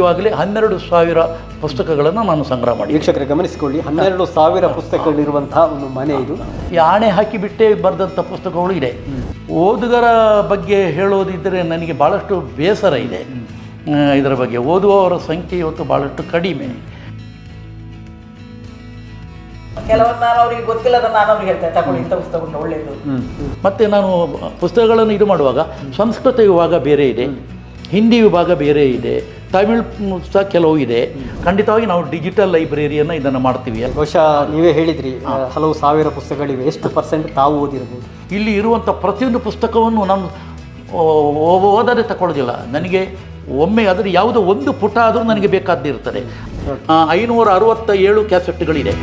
ಈವಾಗಲೇ 12,000 ಪುಸ್ತಕಗಳನ್ನು ನಾನು ಸಂಗ್ರಹ ಮಾಡಿ. ವೀಕ್ಷಕರೇ ಗಮನಿಸಿಕೊಳ್ಳಿ, 12,000 ಪುಸ್ತಕಗಳಿರುವಂತಹ ಒಂದು ಮನೆ ಇದು. ಈ ಆಣೆ ಹಾಕಿಬಿಟ್ಟೇ ಬರೆದಂಥ ಪುಸ್ತಕಗಳು ಇದೆ. ಓದುಗರ ಬಗ್ಗೆ ಹೇಳೋದಿದ್ದರೆ ನನಗೆ ಭಾಳಷ್ಟು ಬೇಸರ ಇದೆ. ಇದರ ಬಗ್ಗೆ ಓದುವವರ ಸಂಖ್ಯೆ ಇವತ್ತು ಭಾಳಷ್ಟು ಕಡಿಮೆ. ಕೆಲವೊಂದು ನಾನು ಅವರಿಗೆ ಗೊತ್ತಿಲ್ಲದ ನಾನು ಅವ್ರಿಗೆ ಹೇಳ್ತೇನೆ, ತಗೊಳ್ಳಿ ಇಂಥ ಪುಸ್ತಕ ಒಳ್ಳೆಯದು. ಮತ್ತು ನಾನು ಪುಸ್ತಕಗಳನ್ನು ಇದು ಮಾಡುವಾಗ ಸಂಸ್ಕೃತ ವಿಭಾಗ ಬೇರೆ ಇದೆ, ಹಿಂದಿ ವಿಭಾಗ ಬೇರೆ ಇದೆ, ತಮಿಳ್ ಸಹ ಕೆಲವು ಇದೆ. ಖಂಡಿತವಾಗಿ ನಾವು ಡಿಜಿಟಲ್ ಲೈಬ್ರರಿಯನ್ನು ಇದನ್ನು ಮಾಡ್ತೀವಿ. ಬಹುಶಃ ನೀವೇ ಹೇಳಿದ್ರಿ ಹಲವು ಸಾವಿರ ಪುಸ್ತಕಗಳಿವೆ, ಎಷ್ಟು ಪರ್ಸೆಂಟ್ ತಾವು ಓದಿರ್ಬೋದು? ಇಲ್ಲಿ ಇರುವಂಥ ಪ್ರತಿಯೊಂದು ಪುಸ್ತಕವನ್ನು ನಾನು ಓದದೆ ತಗೊಳ್ಳೋದಿಲ್ಲ. ನನಗೆ ಒಮ್ಮೆ ಅದರ ಯಾವುದೋ ಒಂದು ಪುಟ ಆದರೂ ನನಗೆ ಬೇಕಾದ್ದಿರ್ತದೆ. 567 ಕ್ಯಾಸೆಟ್ಗಳಿದೆ.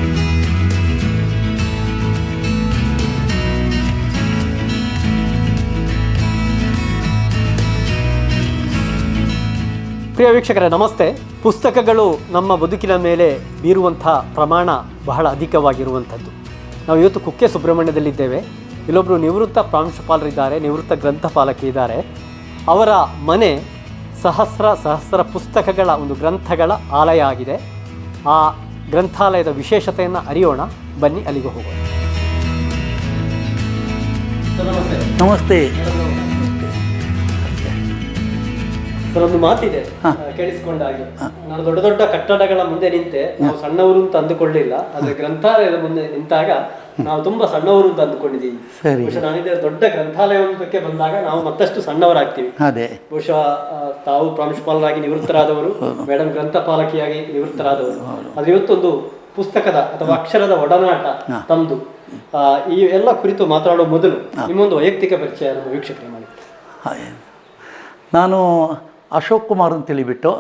ಪ್ರಿಯ ವೀಕ್ಷಕರೇ ನಮಸ್ತೆ. ಪುಸ್ತಕಗಳು ನಮ್ಮ ಬದುಕಿನ ಮೇಲೆ ಬೀರುವಂಥ ಪ್ರಮಾಣ ಬಹಳ ಅಧಿಕವಾಗಿರುವಂಥದ್ದು. ನಾವು ಇವತ್ತು ಕುಕ್ಕೆ ಸುಬ್ರಹ್ಮಣ್ಯದಲ್ಲಿದ್ದೇವೆ. ಇಲ್ಲೊಬ್ಬರು ನಿವೃತ್ತ ಪ್ರಾಂಶುಪಾಲರಿದ್ದಾರೆ, ನಿವೃತ್ತ ಗ್ರಂಥಪಾಲಕಿ ಇದ್ದಾರೆ. ಅವರ ಮನೆ ಸಹಸ್ರ ಪುಸ್ತಕಗಳ ಒಂದು ಗ್ರಂಥಗಳ ಆಲಯ ಆಗಿದೆ. ಆ ಗ್ರಂಥಾಲಯದ ವಿಶೇಷತೆಯನ್ನು ಅರಿಯೋಣ, ಬನ್ನಿ ಅಲ್ಲಿಗೆ ಹೋಗೋಣ. ನಮಸ್ತೆ. ಸರ್, ಒಂದು ಮಾತಿದೆ ಕೇಳಿಸಿಕೊಂಡ ಹಾಗೆ, ನಾನು ದೊಡ್ಡ ದೊಡ್ಡ ಕಟ್ಟಡಗಳ ಮುಂದೆ ನಿಂತೆ ನಾವು ಸಣ್ಣವರು ಅಂತ ಅಂದುಕೊಳ್ಳಿಲ್ಲ, ಆದ್ರೆ ಗ್ರಂಥಾಲಯದ ಮುಂದೆ ನಿಂತಾಗ ನಾವು ತುಂಬಾ ಸಣ್ಣವರು ಅಂತ ಅಂದುಕೊಂಡಿದ್ದೀವಿ. ಬಹುಶಃ ನಾನಿದೆ ದೊಡ್ಡ ಗ್ರಂಥಾಲಯಕ್ಕೆ ಬಂದಾಗ ನಾವು ಮತ್ತಷ್ಟು ಸಣ್ಣವರಾಗ್ತೀವಿ. ಬಹುಶಃ ತಾವು ಪ್ರಾಂಶುಪಾಲರಾಗಿ ನಿವೃತ್ತರಾದವರು, ಮೇಡಮ್ ಗ್ರಂಥಪಾಲಕಿಯಾಗಿ ನಿವೃತ್ತರಾದವರು. ಅದು ಇವತ್ತೊಂದು ಪುಸ್ತಕದ ಅಥವಾ ಅಕ್ಷರದ ಒಡನಾಟ ತಮ್ಮದು. ಈ ಎಲ್ಲ ಕುರಿತು ಮಾತಾಡೋ ಮೊದಲು ನಿಮ್ಮೊಂದು ವೈಯಕ್ತಿಕ ಪರಿಚಯ ನಮ್ಮ ವೀಕ್ಷಕರಿಗೆ ಮಾಡಿ. ನಾನು ಅಶೋಕ್ ಕುಮಾರ್ ಅಂತೇಳಿಬಿಟ್ಟು,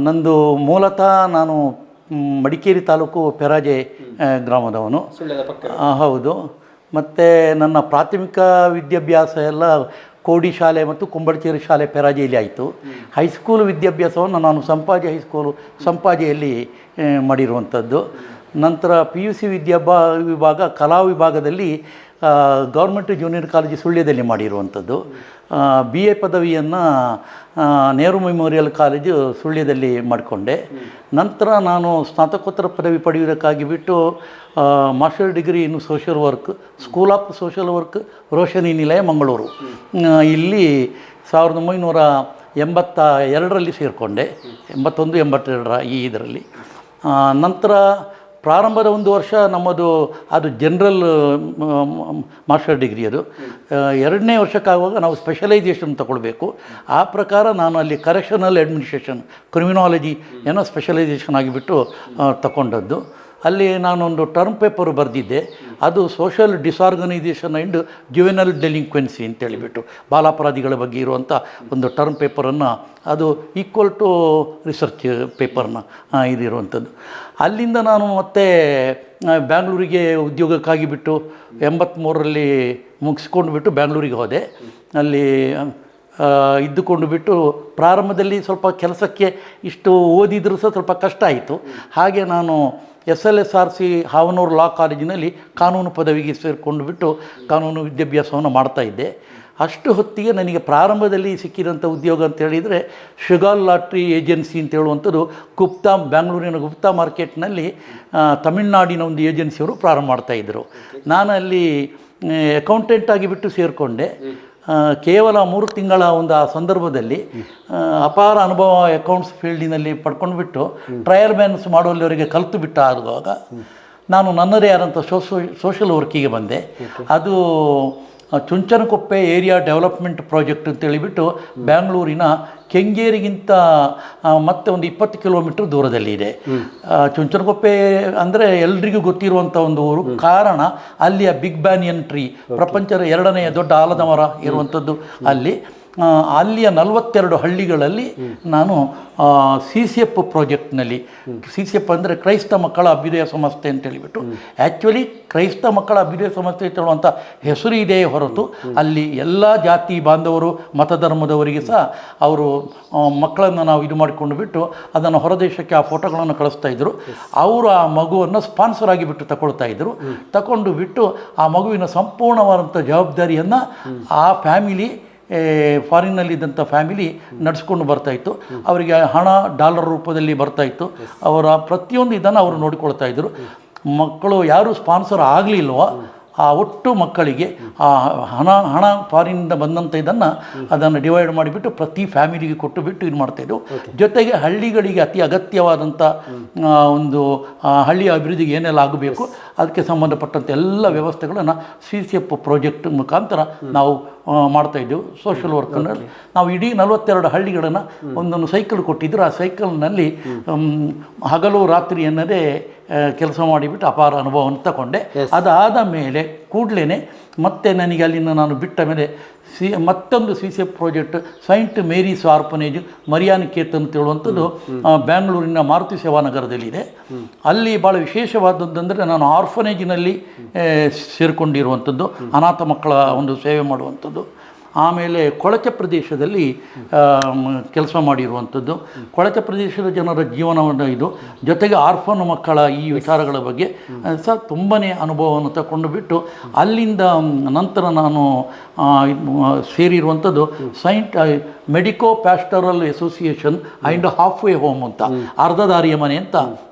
ನಂದು ಮೂಲತಃ ನಾನು ಮಡಿಕೇರಿ ತಾಲೂಕು ಪೆರಾಜೆ ಗ್ರಾಮದವನು. ಹೌದು. ಮತ್ತು ನನ್ನ ಪ್ರಾಥಮಿಕ ವಿದ್ಯಾಭ್ಯಾಸ ಎಲ್ಲ ಕೋಡಿ ಶಾಲೆ ಮತ್ತು ಕುಂಬಳಚೇರಿ ಶಾಲೆ ಪೆರಾಜೆಯಲ್ಲಿ ಆಯಿತು. ಹೈಸ್ಕೂಲ್ ವಿದ್ಯಾಭ್ಯಾಸವನ್ನು ನಾನು ಸಂಪಾಜೆ ಹೈಸ್ಕೂಲು ಸಂಪಾಜೆಯಲ್ಲಿ ಮಾಡಿರುವಂಥದ್ದು. ನಂತರ PUC ವಿಭಾಗ ಕಲಾ ವಿಭಾಗದಲ್ಲಿ ಗೌರ್ಮೆಂಟ್ ಜೂನಿಯರ್ ಕಾಲೇಜು ಸುಳ್ಯದಲ್ಲಿ ಮಾಡಿರುವಂಥದ್ದು. BA ಪದವಿಯನ್ನು ನೆಹರು ಮೆಮೋರಿಯಲ್ ಕಾಲೇಜು ಸುಳ್ಯದಲ್ಲಿ ಮಾಡಿಕೊಂಡೆ. ನಂತರ ನಾನು ಸ್ನಾತಕೋತ್ತರ ಪದವಿ ಪಡೆಯುವುದಕ್ಕಾಗಿ ಬಿಟ್ಟು master degree in social work, school of social work, Roshni ನಿಲಯ, ಮಂಗಳೂರು, ಇಲ್ಲಿ 1982ರಲ್ಲಿ ಸೇರಿಕೊಂಡೆ. 81, 82 ಈ ಇದರಲ್ಲಿ. ನಂತರ ಪ್ರಾರಂಭದ ಒಂದು ವರ್ಷ ನಮ್ಮದು ಅದು ಜನರಲ್ ಮಾಸ್ಟರ್ ಡಿಗ್ರಿ. ಅದು 2ನೇ ವರ್ಷಕ್ಕಾಗುವಾಗ ನಾವು ಸ್ಪೆಷಲೈಸೇಷನ್ ತಗೊಳ್ಬೇಕು. ಆ ಪ್ರಕಾರ ನಾನು ಅಲ್ಲಿ ಕರೆಕ್ಷನಲ್ ಅಡ್ಮಿನಿಸ್ಟ್ರೇಷನ್, ಕ್ರಿಮಿನಾಲಜಿ ಏನೋ ಸ್ಪೆಷಲೈಸೇಷನ್ ಆಗಿಬಿಟ್ಟು ತಗೊಂಡದ್ದು. ಅಲ್ಲಿ ನಾನೊಂದು ಟರ್ಮ್ ಪೇಪರ್ ಬರೆದಿದ್ದೆ. ಅದು ಸೋಷಿಯಲ್ ಡಿಸಾರ್ಗನೈಸೇಷನ್ ಆ್ಯಂಡ್ ಜುವೆನಲ್ ಡೆಲಿಂಕ್ವೆನ್ಸಿ ಅಂತೇಳಿಬಿಟ್ಟು ಬಾಲಾಪರಾಧಿಗಳ ಬಗ್ಗೆ ಇರುವಂಥ ಒಂದು ಟರ್ಮ್ ಪೇಪರನ್ನು, ಅದು ಈಕ್ವಲ್ ಟು ರಿಸರ್ಚ್ ಪೇಪರ್ನ ಇದಿರುವಂಥದ್ದು. ಅಲ್ಲಿಂದ ನಾನು ಮತ್ತೆ ಬ್ಯಾಂಗ್ಳೂರಿಗೆ ಉದ್ಯೋಗಕ್ಕಾಗಿ ಬಿಟ್ಟು 83ರಲ್ಲಿ ಮುಗಿಸ್ಕೊಂಡು ಬಿಟ್ಟು ಬ್ಯಾಂಗ್ಳೂರಿಗೆ ಹೋದೆ. ಅಲ್ಲಿ ಇದ್ದುಕೊಂಡು ಬಿಟ್ಟು ಪ್ರಾರಂಭದಲ್ಲಿ ಸ್ವಲ್ಪ ಕೆಲಸಕ್ಕೆ ಇಷ್ಟು ಓದಿದರೂ ಸಹ ಸ್ವಲ್ಪ ಕಷ್ಟ ಆಯಿತು. ಹಾಗೆ ನಾನು SLSRC ಹಾವನೂರು ಲಾ ಕಾಲೇಜಿನಲ್ಲಿ ಕಾನೂನು ಪದವಿಗೆ ಸೇರಿಕೊಂಡು ಬಿಟ್ಟು ಕಾನೂನು ವಿದ್ಯಾಭ್ಯಾಸವನ್ನು ಮಾಡ್ತಾಯಿದ್ದೆ. ಅಷ್ಟು ಹೊತ್ತಿಗೆ ನನಗೆ ಪ್ರಾರಂಭದಲ್ಲಿ ಸಿಕ್ಕಿದಂಥ ಉದ್ಯೋಗ ಅಂತೇಳಿದರೆ ಶುಗಾಲ್ ಲಾಟ್ರಿ ಏಜೆನ್ಸಿ ಅಂತ ಹೇಳುವಂಥದ್ದು ಬ್ಯಾಂಗ್ಳೂರಿನ ಗುಪ್ತಾ ಮಾರ್ಕೆಟ್ನಲ್ಲಿ ತಮಿಳ್ನಾಡಿನ ಒಂದು ಏಜೆನ್ಸಿಯವರು ಪ್ರಾರಂಭ ಮಾಡ್ತಾಯಿದ್ದರು. ನಾನು ಅಲ್ಲಿ ಅಕೌಂಟೆಂಟ್ ಆಗಿಬಿಟ್ಟು ಸೇರಿಕೊಂಡೆ. ಕೇವಲ 3 ತಿಂಗಳ ಒಂದು ಆ ಸಂದರ್ಭದಲ್ಲಿ ಅಪಾರ ಅನುಭವ ಅಕೌಂಟ್ಸ್ ಫೀಲ್ಡಿನಲ್ಲಿ ಪಡ್ಕೊಂಡ್ಬಿಟ್ಟು ಟ್ರಯಲ್ ಬ್ಯಾಲೆನ್ಸ್ ಮಾಡುವಲ್ಲಿವರೆಗೆ ಕಲಿತು ಬಿಟ್ಟ. ಆಗುವಾಗ ನಾನು ನನ್ನದೇ ಆದಂಥ ಸೋಷಿಯಲ್ ವರ್ಕಿಗೆ ಬಂದೆ. ಅದು ಚುಂಚನಕೊಪ್ಪೆ ಏರಿಯಾ ಡೆವಲಪ್ಮೆಂಟ್ ಪ್ರಾಜೆಕ್ಟ್ ಅಂತೇಳಿಬಿಟ್ಟು ಬ್ಯಾಂಗ್ಳೂರಿನ ಕೆಂಗೇರಿಗಿಂತ ಮತ್ತೆ ಒಂದು 20 ಕಿಲೋಮೀಟ್ರ್ ದೂರದಲ್ಲಿ ಇದೆ. ಚುಂಚನಕೊಪ್ಪೆ ಅಂದರೆ ಎಲ್ರಿಗೂ ಗೊತ್ತಿರುವಂಥ ಒಂದು ಊರು. ಕಾರಣ ಅಲ್ಲಿಯ ಬಿಗ್ ಬ್ಯಾನಿಯನ್ ಟ್ರೀ, ಪ್ರಪಂಚದ 2ನೇ ದೊಡ್ಡ ಆಲದ ಮರ ಇರುವಂಥದ್ದು ಅಲ್ಲಿ. ಅಲ್ಲಿಯ 42 ಹಳ್ಳಿಗಳಲ್ಲಿ ನಾನು CCF ಪ್ರಾಜೆಕ್ಟ್ನಲ್ಲಿ, CCF ಅಂದರೆ ಕ್ರೈಸ್ತ ಮಕ್ಕಳ ಅಭ್ಯುದಯ ಸಂಸ್ಥೆ ಅಂತೇಳಿಬಿಟ್ಟು, ಆ್ಯಕ್ಚುಲಿ ಕ್ರೈಸ್ತ ಮಕ್ಕಳ ಅಭ್ಯುದಯ ಸಂಸ್ಥೆ ಹೇಳುವಂಥ ಹೆಸರು ಇದೆಯೇ ಹೊರತು ಅಲ್ಲಿ ಎಲ್ಲ ಜಾತಿ ಬಾಂಧವರು, ಮತಧರ್ಮದವರಿಗೆ ಸಹ ಅವರು ಮಕ್ಕಳನ್ನು ನಾವು ಇದು ಮಾಡಿಕೊಂಡು ಬಿಟ್ಟು ಅದನ್ನು ಹೊರದೇಶಕ್ಕೆ ಆ ಫೋಟೋಗಳನ್ನು ಕಳಿಸ್ತಾಯಿದ್ರು. ಅವರು ಆ ಮಗುವನ್ನು ಸ್ಪಾನ್ಸರ್ ಆಗಿಬಿಟ್ಟು ತಗೊಳ್ತಾಯಿದ್ರು. ತಗೊಂಡು ಬಿಟ್ಟು ಆ ಮಗುವಿನ ಸಂಪೂರ್ಣವಾದಂಥ ಜವಾಬ್ದಾರಿಯನ್ನು ಆ ಫ್ಯಾಮಿಲಿ ಫಾರಿನ್ನಲ್ಲಿದ್ದಂಥ ಫ್ಯಾಮಿಲಿ ನಡೆಸ್ಕೊಂಡು ಬರ್ತಾಯಿತ್ತು. ಅವರಿಗೆ ಹಣ ಡಾಲರ್ ರೂಪದಲ್ಲಿ ಬರ್ತಾಯಿತ್ತು. ಅವರ ಪ್ರತಿಯೊಂದು ಇದನ್ನು ಅವರು ನೋಡಿಕೊಳ್ತಾ ಇದ್ದರು. ಮಕ್ಕಳು ಯಾರು ಸ್ಪಾನ್ಸರ್ ಆಗಲಿಲ್ವೋ ಆ ಒಟ್ಟು ಮಕ್ಕಳಿಗೆ ಆ ಹಣ ಫಾರಿನಿಂದ ಬಂದಂಥ ಅದನ್ನು ಡಿವೈಡ್ ಮಾಡಿಬಿಟ್ಟು ಪ್ರತಿ ಫ್ಯಾಮಿಲಿಗೆ ಕೊಟ್ಟು ಬಿಟ್ಟು ಇದು ಮಾಡ್ತಾಯಿದ್ರು. ಜೊತೆಗೆ ಹಳ್ಳಿಗಳಿಗೆ ಅತಿ ಅಗತ್ಯವಾದಂಥ ಒಂದು ಹಳ್ಳಿಯ ಅಭಿವೃದ್ಧಿಗೆ ಏನೆಲ್ಲ ಆಗಬೇಕು ಅದಕ್ಕೆ ಸಂಬಂಧಪಟ್ಟಂಥ ಎಲ್ಲ ವ್ಯವಸ್ಥೆಗಳನ್ನು CCF ಪ್ರಾಜೆಕ್ಟ್ ಮುಖಾಂತರ ನಾವು ಮಾಡ್ತಾಯಿದ್ದೆವು. ಸೋಷಲ್ ವರ್ಕ್ನಲ್ಲಿ ನಾವು ಇಡೀ 42 ಹಳ್ಳಿಗಳನ್ನು ಒಂದೊಂದು ಸೈಕಲ್ ಕೊಟ್ಟಿದ್ದರು. ಆ ಸೈಕಲ್ನಲ್ಲಿ ಹಗಲು ರಾತ್ರಿ ಎನ್ನದೇ ಕೆಲಸ ಮಾಡಿಬಿಟ್ಟು ಅಪಾರ ಅನುಭವವನ್ನು ತಗೊಂಡೆ. ಅದಾದ ಮೇಲೆ ಕೂಡಲೇ ಮತ್ತೆ ನನಗೆ ಅಲ್ಲಿಂದ ನಾನು ಬಿಟ್ಟ ಮೇಲೆ ಮತ್ತೊಂದು CCF project Saint Mary's orphanage Mariyaniketan ಅಂತ ಹೇಳುವಂಥದ್ದು ಬ್ಯಾಂಗ್ಳೂರಿನ ಮಾರುತಿ ಸೇವಾನಗರದಲ್ಲಿದೆ. ಅಲ್ಲಿ ಭಾಳ ವಿಶೇಷವಾದದ್ದಂದರೆ ನಾನು ಆರ್ಫನೇಜಿನಲ್ಲಿ ಸೇರಿಕೊಂಡಿರುವಂಥದ್ದು, ಅನಾಥ ಮಕ್ಕಳ ಒಂದು ಸೇವೆ ಮಾಡುವಂಥದ್ದು. ಆಮೇಲೆ ಕೊಳಚೆ ಪ್ರದೇಶದಲ್ಲಿ ಕೆಲಸ ಮಾಡಿರುವಂಥದ್ದು, ಕೊಳಚೆ ಪ್ರದೇಶದ ಜನರ ಜೀವನವನ್ನು ಇದು ಜೊತೆಗೆ ಆರ್ಫನ್ ಮಕ್ಕಳ ಈ ವಿಚಾರಗಳ ಬಗ್ಗೆ ಸಹ ತುಂಬಾ ಅನುಭವವನ್ನು ತಗೊಂಡು ಬಿಟ್ಟು ಅಲ್ಲಿಂದ ನಂತರ ನಾನು ಸೇರಿರುವಂಥದ್ದು Saint Medico Pastoral Association and half way home ಅಂತ, ಅರ್ಧ ದಾರಿಯ ಮನೆ ಅಂತ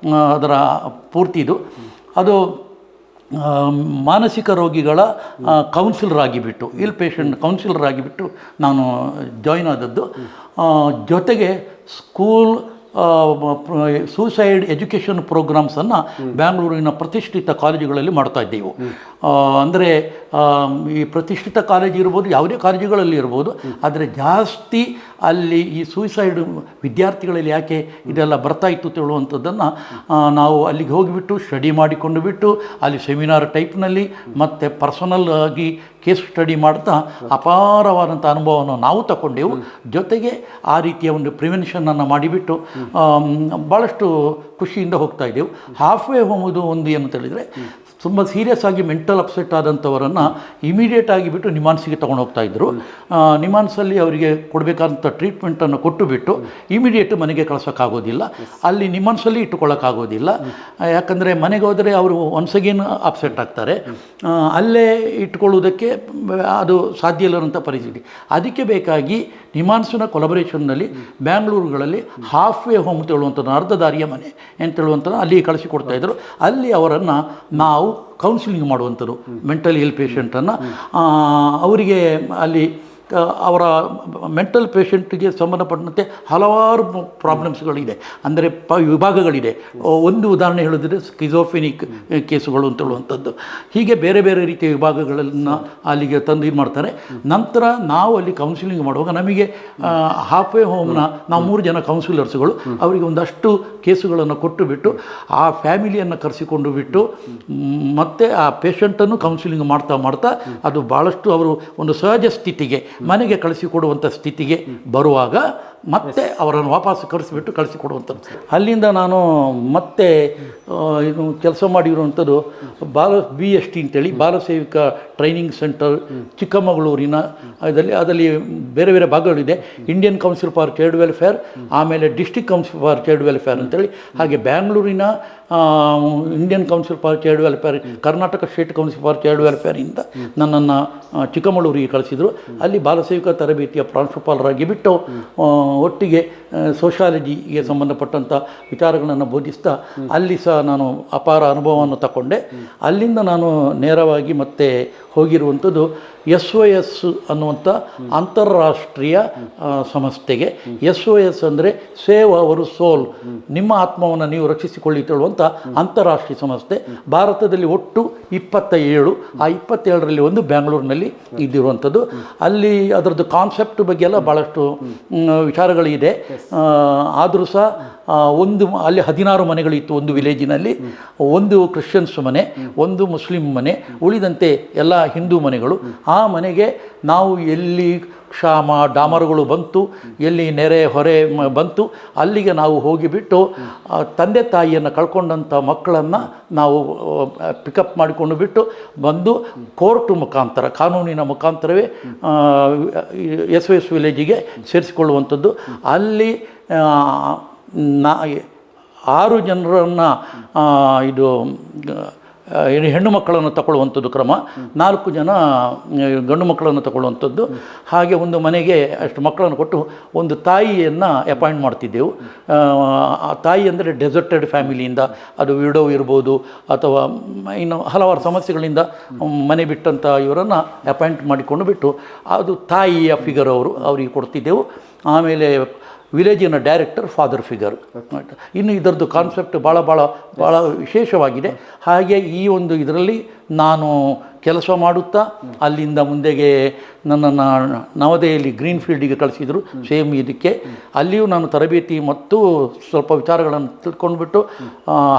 ಅದರ ಪೂರ್ತಿದು. ಅದು ಮಾನಸಿಕ ರೋಗಿಗಳ ಕೌನ್ಸಿಲರ್ ಆಗಿಬಿಟ್ಟು ಪೇಷಂಟ್ ಕೌನ್ಸಿಲರ್ ಆಗಿಬಿಟ್ಟು ನಾನು ಜಾಯ್ನ್ ಆದದ್ದು. ಜೊತೆಗೆ ಸ್ಕೂಲ್ ಸೂಸೈಡ್ ಎಜುಕೇಷನ್ ಪ್ರೋಗ್ರಾಮ್ಸನ್ನು ಬ್ಯಾಂಗ್ಳೂರಿನ ಪ್ರತಿಷ್ಠಿತ ಕಾಲೇಜುಗಳಲ್ಲಿ ಮಾಡ್ತಾ ಇದ್ದೆವು. ಅಂದರೆ ಈ ಪ್ರತಿಷ್ಠಿತ ಕಾಲೇಜ್ ಇರ್ಬೋದು, ಯಾವುದೇ ಕಾಲೇಜುಗಳಲ್ಲಿ ಇರ್ಬೋದು, ಆದರೆ ಜಾಸ್ತಿ ಅಲ್ಲಿ ಈ ಸೂಸೈಡ್ ವಿದ್ಯಾರ್ಥಿಗಳಲ್ಲಿ ಯಾಕೆ ಇದೆಲ್ಲ ಬರ್ತಾಯಿತ್ತು ತಿಳುವಂಥದ್ದನ್ನು ನಾವು ಅಲ್ಲಿಗೆ ಹೋಗಿಬಿಟ್ಟು ಸ್ಟಡಿ ಮಾಡಿಕೊಂಡು ಬಿಟ್ಟು ಅಲ್ಲಿ ಸೆಮಿನಾರ್ ಟೈಪ್ನಲ್ಲಿ ಮತ್ತು ಪರ್ಸನಲ್ ಆಗಿ ಕೇಸ್ ಸ್ಟಡಿ ಮಾಡ್ತಾ ಅಪಾರವಾದಂಥ ಅನುಭವವನ್ನು ನಾವು ತಗೊಂಡೆವು. ಜೊತೆಗೆ ಆ ರೀತಿಯ ಒಂದು ಪ್ರಿವೆನ್ಷನನ್ನು ಮಾಡಿಬಿಟ್ಟು ಭಾಳಷ್ಟು ಖುಷಿಯಿಂದ ಹೋಗ್ತಾ ಇದ್ದೆವು. ಹಾಫ್ ವೇ ಹೋಗೋದು ಒಂದು ಏನು ಹೇಳಿದರೆ ತುಂಬ ಸೀರಿಯಸ್ ಆಗಿ ಮೆಂಟಲ್ ಅಪ್ಸೆಟ್ ಆದಂಥವರನ್ನು ಇಮಿಡಿಯೇಟ್ ಆಗಿಬಿಟ್ಟು ನಿಮಾನ್ಸಿಗೆ ತೊಗೊಂಡು ಹೋಗ್ತಾಯಿದ್ರು. ನಿಮಾನ್ಸಲ್ಲಿ ಅವರಿಗೆ ಕೊಡಬೇಕಾದಂಥ ಟ್ರೀಟ್ಮೆಂಟನ್ನು ಕೊಟ್ಟು ಬಿಟ್ಟು ಇಮಿಡಿಯೇಟ್ ಮನೆಗೆ ಕಳ್ಸೋಕ್ಕಾಗೋದಿಲ್ಲ, ಅಲ್ಲಿ ನಿಮಾನ್ಸಲ್ಲಿ ಇಟ್ಟುಕೊಳ್ಳೋಕ್ಕಾಗೋದಿಲ್ಲ. ಯಾಕಂದರೆ ಮನೆಗೆ ಹೋದರೆ ಅವರು ಒನ್ಸ್ ಅಗೇನ್ ಅಪ್ಸೆಟ್ ಆಗ್ತಾರೆ. ಅಲ್ಲೇ ಇಟ್ಕೊಳ್ಳೋದಕ್ಕೆ ಅದು ಸಾಧ್ಯ ಇಲ್ಲದಂಥ ಪರಿಸ್ಥಿತಿ. ಅದಕ್ಕೆ ಬೇಕಾಗಿ ನಿಮಾನ್ಸಿನ ಕೊಲಬರೇಷನ್ನಲ್ಲಿ ಬ್ಯಾಂಗ್ಳೂರುಗಳಲ್ಲಿ ಹಾಫ್ ವೇ ಹೋಮ್ ಅಂತೇಳುವಂಥದ್ದು, ಅರ್ಧ ದಾರಿಯ ಮನೆ ಅಂತೇಳುವಂಥದ್ದು ಅಲ್ಲಿ ಕಳಿಸಿಕೊಡ್ತಾಯಿದ್ರು. ಅಲ್ಲಿ ಅವರನ್ನು ನಾವು ಕೌನ್ಸಿಲಿಂಗ್ ಮಾಡುವಂಥದ್ದು, ಮೆಂಟಲ್ ಇಲ್ ಪೇಷಂಟನ್ನು ಅವರಿಗೆ ಅಲ್ಲಿ ಅವರ ಮೆಂಟಲ್ ಪೇಷಂಟಿಗೆ ಸಂಬಂಧಪಟ್ಟಂತೆ ಹಲವಾರು ಪ್ರಾಬ್ಲಮ್ಸ್ಗಳಿದೆ, ಅಂದರೆ ವಿಭಾಗಗಳಿದೆ. ಒಂದು ಉದಾಹರಣೆ ಹೇಳಿದ್ರೆ ಸ್ಕಿಜೋಫೆನಿಕ್ ಕೇಸುಗಳು ಅಂತ ಹೇಳುವಂಥದ್ದು. ಹೀಗೆ ಬೇರೆ ಬೇರೆ ರೀತಿಯ ವಿಭಾಗಗಳನ್ನು ಅಲ್ಲಿಗೆ ತಂದು ಇದು ಮಾಡ್ತಾರೆ. ನಂತರ ನಾವು ಅಲ್ಲಿ ಕೌನ್ಸಿಲಿಂಗ್ ಮಾಡುವಾಗ ನಮಗೆ ಹಾಫ್ ವೇ ಹೋಮ್ನ ನಾವು 3 ಜನ ಕೌನ್ಸಿಲರ್ಸ್ಗಳು ಅವರಿಗೆ ಒಂದಷ್ಟು ಕೇಸುಗಳನ್ನು ಕೊಟ್ಟು ಬಿಟ್ಟು ಆ ಫ್ಯಾಮಿಲಿಯನ್ನು ಕರೆಸಿಕೊಂಡು ಬಿಟ್ಟು ಮತ್ತು ಆ ಪೇಷಂಟನ್ನು ಕೌನ್ಸಿಲಿಂಗ್ ಮಾಡ್ತಾ ಅದು ಭಾಳಷ್ಟು ಅವರು ಒಂದು ಸಹಜ ಸ್ಥಿತಿಗೆ ಮನೆಗೆ ಕಳಿಸಿಕೊಡುವಂಥ ಸ್ಥಿತಿಗೆ ಬರುವಾಗ ಮತ್ತೆ ಅವರನ್ನು ವಾಪಸ್ ಕಳಿಸಿಕೊಡುವಂಥದ್ದು. ಅಲ್ಲಿಂದ ನಾನು ಮತ್ತೆ ಇದು ಕೆಲಸ ಮಾಡಿರುವಂಥದ್ದು BST ಅಂತೇಳಿ ಬಾಲಸೇವಿಕ ಟ್ರೈನಿಂಗ್ ಸೆಂಟರ್ ಚಿಕ್ಕಮಗಳೂರಿನ ಅದರಲ್ಲಿ ಬೇರೆ ಬೇರೆ ಭಾಗಗಳಿದೆ. Indian council for child welfare, ಆಮೇಲೆ district council for child welfare ಅಂತೇಳಿ, ಹಾಗೆ ಬ್ಯಾಂಗ್ಳೂರಿನ Indian council for child welfare, Karnataka state council for child ವೆಲ್ಫೇರಿಂದ ನನ್ನನ್ನು ಚಿಕ್ಕಮಗಳೂರಿಗೆ ಕಳಿಸಿದರು. ಅಲ್ಲಿ ಬಾಲಸೇವಿಕ ತರಬೇತಿಯ ಪ್ರಾಂಶುಪಾಲರಾಗಿ ಬಿಟ್ಟು ಒಟ್ಟಿಗೆ ಸೋಷಾಲಜಿಗೆ ಸಂಬಂಧಪಟ್ಟಂಥ ವಿಚಾರಗಳನ್ನು ಬೋಧಿಸ್ತಾ ಅಲ್ಲಿ ಸಹ ನಾನು ಅಪಾರ ಅನುಭವವನ್ನು ತಗೊಂಡೆ. ಅಲ್ಲಿಂದ ನಾನು ನೇರವಾಗಿ ಮತ್ತೆ ಹೋಗಿರುವಂಥದ್ದು SOS ಅನ್ನುವಂಥ ಅಂತಾರಾಷ್ಟ್ರೀಯ ಸಂಸ್ಥೆಗೆ. SOS ಅಂದರೆ ಸೇವ್ ಅವರ್ ಸೋಲ್, ನಿಮ್ಮ ಆತ್ಮವನ್ನು ನೀವು ರಕ್ಷಿಸಿಕೊಳ್ಳಿ ಹೇಳುವಂಥ ಅಂತಾರಾಷ್ಟ್ರೀಯ ಸಂಸ್ಥೆ. ಭಾರತದಲ್ಲಿ ಒಟ್ಟು 27, ಆ 27ರಲ್ಲಿ ಒಂದು ಬ್ಯಾಂಗ್ಳೂರಿನಲ್ಲಿ ಇದ್ದಿರುವಂಥದ್ದು. ಅಲ್ಲಿ ಅದರದ್ದು ಕಾನ್ಸೆಪ್ಟ್ ಬಗ್ಗೆ ಎಲ್ಲ ಭಾಳಷ್ಟು ವಿಚಾರಗಳಿದೆ. ಆದರೂ ಸಹ ಅಲ್ಲಿ 16 ಮನೆಗಳಿತ್ತು ಒಂದು ವಿಲೇಜಿನಲ್ಲಿ. ಒಂದು ಕ್ರಿಶ್ಚಿಯನ್ಸ್ ಮನೆ, ಒಂದು ಮುಸ್ಲಿಂ ಮನೆ, ಉಳಿದಂತೆ ಎಲ್ಲ ಹಿಂದೂ ಮನೆಗಳು. ಆ ಮನೆಗೆ ನಾವು ಎಲ್ಲಿ ಕ್ಷಾಮ ಡಾಮರುಗಳು ಬಂತು, ಎಲ್ಲಿ ನೆರೆ ಹೊರೆ ಬಂತು, ಅಲ್ಲಿಗೆ ನಾವು ಹೋಗಿಬಿಟ್ಟು ತಂದೆ ತಾಯಿಯನ್ನು ಕಳ್ಕೊಂಡಂಥ ಮಕ್ಕಳನ್ನು ನಾವು ಪಿಕಪ್ ಮಾಡಿಕೊಂಡು ಬಿಟ್ಟು ಬಂದು ಕೋರ್ಟ್ ಮುಖಾಂತರ, ಕಾನೂನಿನ ಮುಖಾಂತರವೇ SOS ವಿಲೇಜಿಗೆ ಸೇರಿಸಿಕೊಳ್ಳುವಂಥದ್ದು. ಅಲ್ಲಿ 6 ಜನರನ್ನು ಇದು ಹೆಣ್ಣು ಮಕ್ಕಳನ್ನು ತಗೊಳ್ಳುವಂಥದ್ದು ಕ್ರಮ, 4 ಜನ ಗಂಡು ಮಕ್ಕಳನ್ನು ತಗೊಳ್ಳುವಂಥದ್ದು. ಹಾಗೆ ಒಂದು ಮನೆಗೆ ಅಷ್ಟು ಮಕ್ಕಳನ್ನು ಕೊಟ್ಟು ಒಂದು ತಾಯಿಯನ್ನು ಅಪಾಯಿಂಟ್ ಮಾಡ್ತಿದ್ದೆವು. ಆ ತಾಯಿ ಅಂದರೆ ಡೆಸರ್ಟೆಡ್ ಫ್ಯಾಮಿಲಿಯಿಂದ, ಅದು ವಿಡೋ ಇರ್ಬೋದು ಅಥವಾ ಇನ್ನು ಹಲವಾರು ಸಮಸ್ಯೆಗಳಿಂದ ಮನೆ ಬಿಟ್ಟಂಥ ಇವರನ್ನು ಅಪಾಯಿಂಟ್ ಮಾಡಿಕೊಂಡು ಬಿಟ್ಟು ಅದು ತಾಯಿಯ ಫಿಗರ್ ಅವರಿಗೆ ಕೊಡ್ತಿದ್ದೆವು. ಆಮೇಲೆ ವಿಲೇಜಿನ ಡೈರೆಕ್ಟರ್ ಫಾದರ್ ಫಿಗರ್. ಇನ್ನು ಇದರದ್ದು ಕಾನ್ಸೆಪ್ಟ್ ಭಾಳ ವಿಶೇಷವಾಗಿದೆ. ಹಾಗೆ ಈ ಒಂದು ಇದರಲ್ಲಿ ನಾನು ಕೆಲಸ ಮಾಡುತ್ತಾ ಅಲ್ಲಿಂದ ಮುಂದೆಗೆ ನನ್ನನ್ನು ನವದೆಹಲಿ ಗ್ರೀನ್ ಫೀಲ್ಡಿಗೆ ಕಳಿಸಿದರು, ಸೇಮ್ ಇದಕ್ಕೆ. ಅಲ್ಲಿಯೂ ನಾನು ತರಬೇತಿ ಮತ್ತು ಸ್ವಲ್ಪ ವಿಚಾರಗಳನ್ನು ತಿಳ್ಕೊಂಡ್ಬಿಟ್ಟು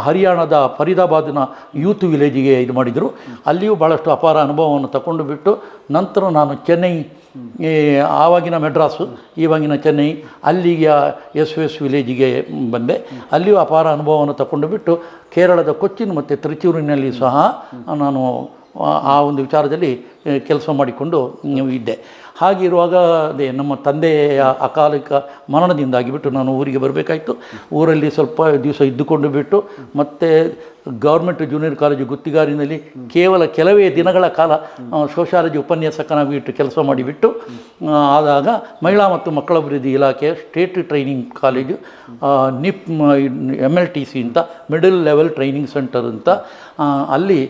ಹರಿಯಾಣದ ಫರೀದಾಬಾದಿನ ಯೂತ್ ವಿಲೇಜಿಗೆ ಇದು ಮಾಡಿದರು. ಅಲ್ಲಿಯೂ ಭಾಳಷ್ಟು ಅಪಾರ ಅನುಭವವನ್ನು ತಗೊಂಡು ಬಿಟ್ಟು ನಂತರ ನಾನು ಚೆನ್ನೈ, ಆವಾಗಿನ ಮೆಡ್ರಾಸು ಇವಾಗಿನ ಚೆನ್ನೈ, ಅಲ್ಲಿಗೆ ಎಸ್ ವಿಲೇಜಿಗೆ ಬಂದೆ. ಅಲ್ಲಿಯೂ ಅಪಾರ ಅನುಭವವನ್ನು ತಗೊಂಡು ಬಿಟ್ಟು ಕೇರಳದ ಕೊಚ್ಚಿನ್ ಮತ್ತು ತ್ರಿಚೂರಿನಲ್ಲಿ ಸಹ ನಾನು ಆ ಒಂದು ವಿಚಾರದಲ್ಲಿ ಕೆಲಸ ಮಾಡಿಕೊಂಡು ಇದ್ದೆ. ಹಾಗಿರುವಾಗ ಅದೇ ನಮ್ಮ ತಂದೆಯ ಅಕಾಲಿಕ ಮರಣದಿಂದಾಗಿಬಿಟ್ಟು ನಾನು ಊರಿಗೆ ಬರಬೇಕಾಯಿತು. ಊರಲ್ಲಿ ಸ್ವಲ್ಪ ದಿವಸ ಇದ್ದುಕೊಂಡು ಬಿಟ್ಟು ಮತ್ತೆ ಗೌರ್ಮೆಂಟ್ ಜೂನಿಯರ್ ಕಾಲೇಜು ಗುತ್ತಿಗಾರಿನಲ್ಲಿ ಕೇವಲ ಕೆಲವೇ ದಿನಗಳ ಕಾಲ ಸೋಷಾಲಜಿ ಉಪನ್ಯಾಸಕನಾಗಿ ಇಟ್ಟು ಕೆಲಸ ಮಾಡಿಬಿಟ್ಟು ಆದಾಗ ಮಹಿಳಾ ಮತ್ತು ಮಕ್ಕಳ ಅಭಿವೃದ್ಧಿ ಇಲಾಖೆಯ state training college nip MLTC ಅಂತ ಮಿಡಲ್ ಲೆವೆಲ್ ಟ್ರೈನಿಂಗ್ ಸೆಂಟರ್ ಅಂತ ಅಲ್ಲಿ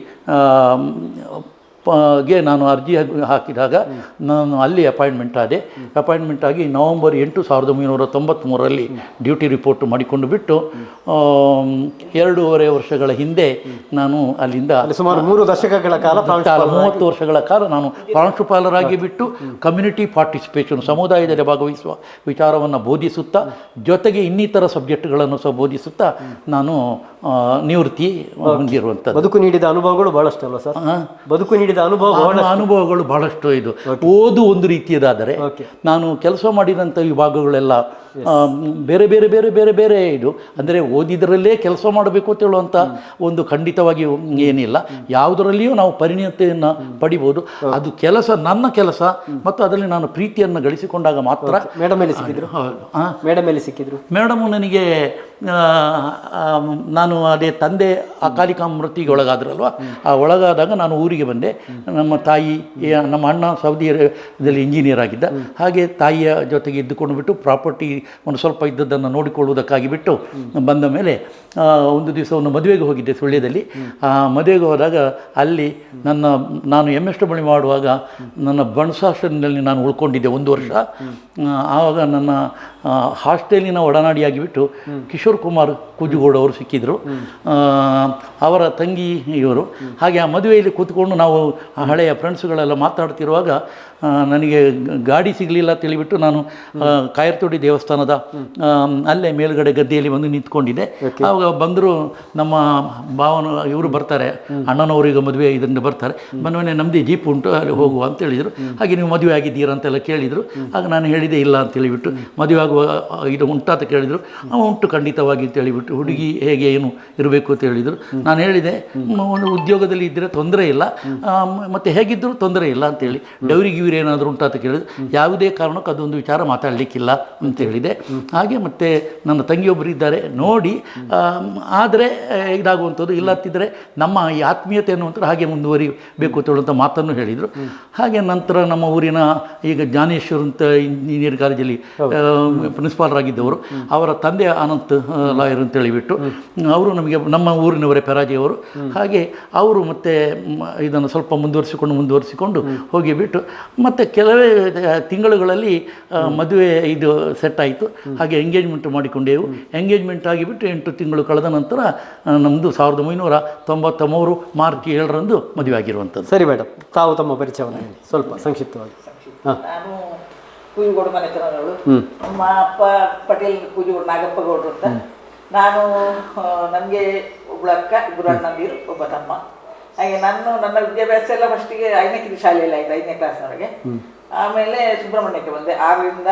ನಾನು ಅರ್ಜಿ ಹಾಕಿದಾಗ ನಾನು ಅಲ್ಲಿ ಅಪಾಯಿಂಟ್ಮೆಂಟ್ ಆಗಿ ನವಂಬರ್ 8, 1993ರಲ್ಲಿ ಡ್ಯೂಟಿ ರಿಪೋರ್ಟ್ ಮಾಡಿಕೊಂಡು ಬಿಟ್ಟು 2.5 ವರ್ಷಗಳ ಹಿಂದೆ ನಾನು ಅಲ್ಲಿಂದ ಸುಮಾರು 3 ದಶಕಗಳ ಕಾಲ 30 ವರ್ಷಗಳ ಕಾಲ ನಾನು ಪ್ರಾಂಶುಪಾಲರಾಗಿ ಬಿಟ್ಟು ಕಮ್ಯುನಿಟಿ ಪಾರ್ಟಿಸಿಪೇಷನ್, ಸಮುದಾಯದಲ್ಲಿ ಭಾಗವಹಿಸುವ ವಿಚಾರವನ್ನು ಬೋಧಿಸುತ್ತಾ ಜೊತೆಗೆ ಇನ್ನಿತರ ಸಬ್ಜೆಕ್ಟ್ಗಳನ್ನು ಸಹ ಬೋಧಿಸುತ್ತಾ ನಾನು ನಿವೃತ್ತಿ ಹೊಂದಿರುವಂಥದ್ದು. ಬದುಕು ನೀಡಿದ ಅನುಭವಗಳು ಬಹಳಷ್ಟು ಅಲ್ವಾ ಸರ್? ಬದುಕು ನೀಡಿದ ಅನುಭವಗಳು ಬಹಳಷ್ಟು. ಇದು ಓದು ಒಂದು ರೀತಿಯದಾದರೆ ನಾನು ಕೆಲಸ ಮಾಡಿದಂಥ ವಿಭಾಗಗಳೆಲ್ಲ ಬೇರೆ ಬೇರೆ ಬೇರೆ ಬೇರೆ ಬೇರೆ ಇದು ಅಂದರೆ ಓದಿದರಲ್ಲೇ ಕೆಲಸ ಮಾಡಬೇಕು ಅಂತ ಹೇಳುವಂಥ ಒಂದು ಖಂಡಿತವಾಗಿ ಏನಿಲ್ಲ. ಯಾವುದರಲ್ಲಿಯೂ ನಾವು ಪರಿಣತಿಯನ್ನು ಪಡಿಬೋದು. ಅದು ಕೆಲಸ ನನ್ನ ಕೆಲಸ ಮತ್ತು ಅದರಲ್ಲಿ ನಾನು ಪ್ರೀತಿಯನ್ನು ಗಳಿಸಿಕೊಂಡಾಗ ಮಾತ್ರ. ಮೇಡಮ್ ಸಿಕ್ಕಿದ್ರು ಮೇಡಮು ನನಗೆ ನಾನು ಅದೇ ತಂದೆ ಅಕಾಲಿಕ ಮೃತಿಗೆ ಒಳಗಾದ್ರಲ್ವ, ಆ ಒಳಗಾದಾಗ ನಾನು ಊರಿಗೆ ಬಂದೆ. ನಮ್ಮ ತಾಯಿ, ನಮ್ಮ ಅಣ್ಣ ಸೌದಿಯಲ್ಲಿ ಇಂಜಿನಿಯರ್ ಆಗಿದ್ದ. ಹಾಗೆ ತಾಯಿಯ ಜೊತೆಗೆ ಇದ್ದುಕೊಂಡು ಬಿಟ್ಟು ಪ್ರಾಪರ್ಟಿ ಒಂದು ಸ್ವಲ್ಪ ಇದ್ದದ್ದನ್ನು ನೋಡಿಕೊಳ್ಳುವುದಕ್ಕಾಗಿ ಬಿಟ್ಟು ಬಂದ ಮೇಲೆ ಒಂದು ದಿವಸ ಒಂದು ಮದುವೆಗೆ ಹೋಗಿದ್ದೆ ಸುಳ್ಯದಲ್ಲಿ. ಮದುವೆಗೆ ಹೋದಾಗ ಅಲ್ಲಿ ನಾನು MSW ಮಾಡುವಾಗ ನನ್ನ ಬಣಸಾಸ್ಟೆಲ್ನಲ್ಲಿ ನಾನು ಉಳ್ಕೊಂಡಿದ್ದೆ 1 ವರ್ಷ. ಆವಾಗ ನನ್ನ ಹಾಸ್ಟೆಲಿನ ಒಡನಾಡಿಯಾಗಿಬಿಟ್ಟು ಕಿಶೋರ್ ಕುಮಾರ್ ಕೂಜುಗೋಡು ಅವರು ಸಿಕ್ಕಿದ್ರು, ಅವರ ತಂಗಿ ಇವರು. ಹಾಗೆ ಆ ಮದುವೆಯಲ್ಲಿ ಕೂತ್ಕೊಂಡು ನಾವು ಹಳೆಯ ಫ್ರೆಂಡ್ಸ್ಗಳೆಲ್ಲ ಮಾತಾಡ್ತಿರುವಾಗ ನನಗೆ ಗಾಡಿ ಸಿಗಲಿಲ್ಲ ತಿಳಿಬಿಟ್ಟು ನಾನು ಕಾಯರ್ತೋಡಿ ದೇವಸ್ಥಾನದ ಅಲ್ಲೇ ಮೇಲ್ಗಡೆ ಗದ್ದೆಯಲ್ಲಿ ಬಂದು ನಿಂತ್ಕೊಂಡಿದ್ದೆ. ಆವಾಗ ಬಂದರು ನಮ್ಮ ಭಾವನ ಇವರು ಬರ್ತಾರೆ, ಅಣ್ಣನವರಿಗೆ ಮದುವೆ ಇದರಿಂದ ಬರ್ತಾರೆ, ಮನೆ ನಮ್ಮದೇ ಜೀಪ್ ಉಂಟು ಅಲ್ಲಿ ಹೋಗುವ ಅಂತ ಹೇಳಿದರು. ಹಾಗೆ ನೀವು ಮದುವೆ ಆಗಿದ್ದೀರಾ ಅಂತೆಲ್ಲ ಕೇಳಿದರು. ಆಗ ನಾನು ಹೇಳಿದೆ ಇಲ್ಲ ಅಂತ ಹೇಳಿಬಿಟ್ಟು. ಮದುವೆ ಆಗುವ ಇದು ಉಂಟಾ ಅಂತ ಕೇಳಿದರು. ಉಂಟು ಖಂಡಿತವಾಗಿ ಅಂತ ಹೇಳಿಬಿಟ್ಟು. ಹುಡುಗಿ ಹೇಗೆ ಏನು ಇರಬೇಕು ಅಂತ ಹೇಳಿದರು. ನಾನು ಹೇಳಿದೆ ಒಂದು ಉದ್ಯೋಗದಲ್ಲಿ ಇದ್ದರೆ ತೊಂದರೆ ಇಲ್ಲ, ಮತ್ತು ಹೇಗಿದ್ದರೂ ತೊಂದರೆ ಇಲ್ಲ ಅಂತೇಳಿ. ಡೌರಿ ಗಿವ್ರಿ ಏನಾದರೂ ಉಂಟಾ ಅಂತ ಕೇಳಿದ್ರು. ಯಾವುದೇ ಕಾರಣಕ್ಕೂ ಅದೊಂದು ವಿಚಾರ ಮಾತಾಡಲಿಕ್ಕಿಲ್ಲ ಅಂತ ಹೇಳಿದೆ. ಹಾಗೆ ಮತ್ತು ನನ್ನ ತಂಗಿಯೊಬ್ಬರು ಇದ್ದಾರೆ ನೋಡಿ, ಆದರೆ ಇದಾಗುವಂಥದ್ದು ಇಲ್ಲತ್ತಿದ್ದರೆ ನಮ್ಮ ಈ ಆತ್ಮೀಯತೆ ಅನ್ನುವಂಥದ್ದು ಹಾಗೆ ಮುಂದುವರಿಬೇಕು ಅಂತ ಹೇಳುವಂಥ ಮಾತನ್ನು ಹೇಳಿದರು. ಹಾಗೆ ನಂತರ ನಮ್ಮ ಊರಿನ ಈಗ ಜ್ಞಾನೇಶ್ವರ್ ಅಂತ ಇಂಜಿನಿಯರ್ ಕಾಲೇಜಲ್ಲಿ ಪ್ರಿನ್ಸಿಪಾಲರಾಗಿದ್ದವರು, ಅವರ ತಂದೆ ಅನಂತ್ ಲಾಯರ್ ಅಂತ ಹೇಳಿಬಿಟ್ಟು ಅವರು ನಮಗೆ ನಮ್ಮ ಊರಿನವರೇ ಪೆರಾಜಿಯವರು. ಹಾಗೆ ಅವರು ಮತ್ತೆ ಇದನ್ನು ಸ್ವಲ್ಪ ಮುಂದುವರಿಸಿಕೊಂಡು ಹೋಗಿಬಿಟ್ಟು ಮತ್ತು ಕೆಲವೇ ತಿಂಗಳುಗಳಲ್ಲಿ ಮದುವೆ ಇದು ಸೆಟ್ ಆಯಿತು. ಹಾಗೆ ಎಂಗೇಜ್ಮೆಂಟ್ ಮಾಡಿಕೊಂಡೆವು. ಎಂಗೇಜ್ಮೆಂಟ್ ಆಗಿಬಿಟ್ಟು 8 ತಿಂಗಳು ಕಳೆದ ನಂತರ ನಮ್ಮದು 1993 ಮಾರ್ಚ್ 7ರಂದು ಮದುವೆ ಆಗಿರುವಂಥದ್ದು. ಸರಿ ಮೇಡಮ್, ತಾವು ತಮ್ಮ ಪರಿಚಯವನ್ನು ಹೇಳಿ ಸ್ವಲ್ಪ ಸಂಕ್ಷಿಪ್ತವಾಗಿ. ನಾನು ಕೂಜುಗೋಡು ಮನೆತನದವಳು. ನಮ್ಮ ಅಪ್ಪ ಪಟೇಲ್ ಕೂಜುಗೋಡು ನಾಗಪ್ಪ ಗೌಡ್ರು ಅಂತ. ನನಗೆ ಒಬ್ಬಳು ಅಕ್ಕ, 2 ಅಣ್ಣಂದಿರು, ಒಬ್ಬ ತಮ್ಮ. ಹಾಗೆ ನನ್ನ ವಿದ್ಯಾಭ್ಯಾಸ ಎಲ್ಲ ಫಸ್ಟಿಗೆ 5ನೇ ಶಾಲೆಯಲ್ಲಿ ಆಯಿತು, 5ನೇ ಕ್ಲಾಸ್ನವರೆಗೆ. ಆಮೇಲೆ ಸುಬ್ರಹ್ಮಣ್ಯಕ್ಕೆ ಬಂದೆ. 6ರಿಂದ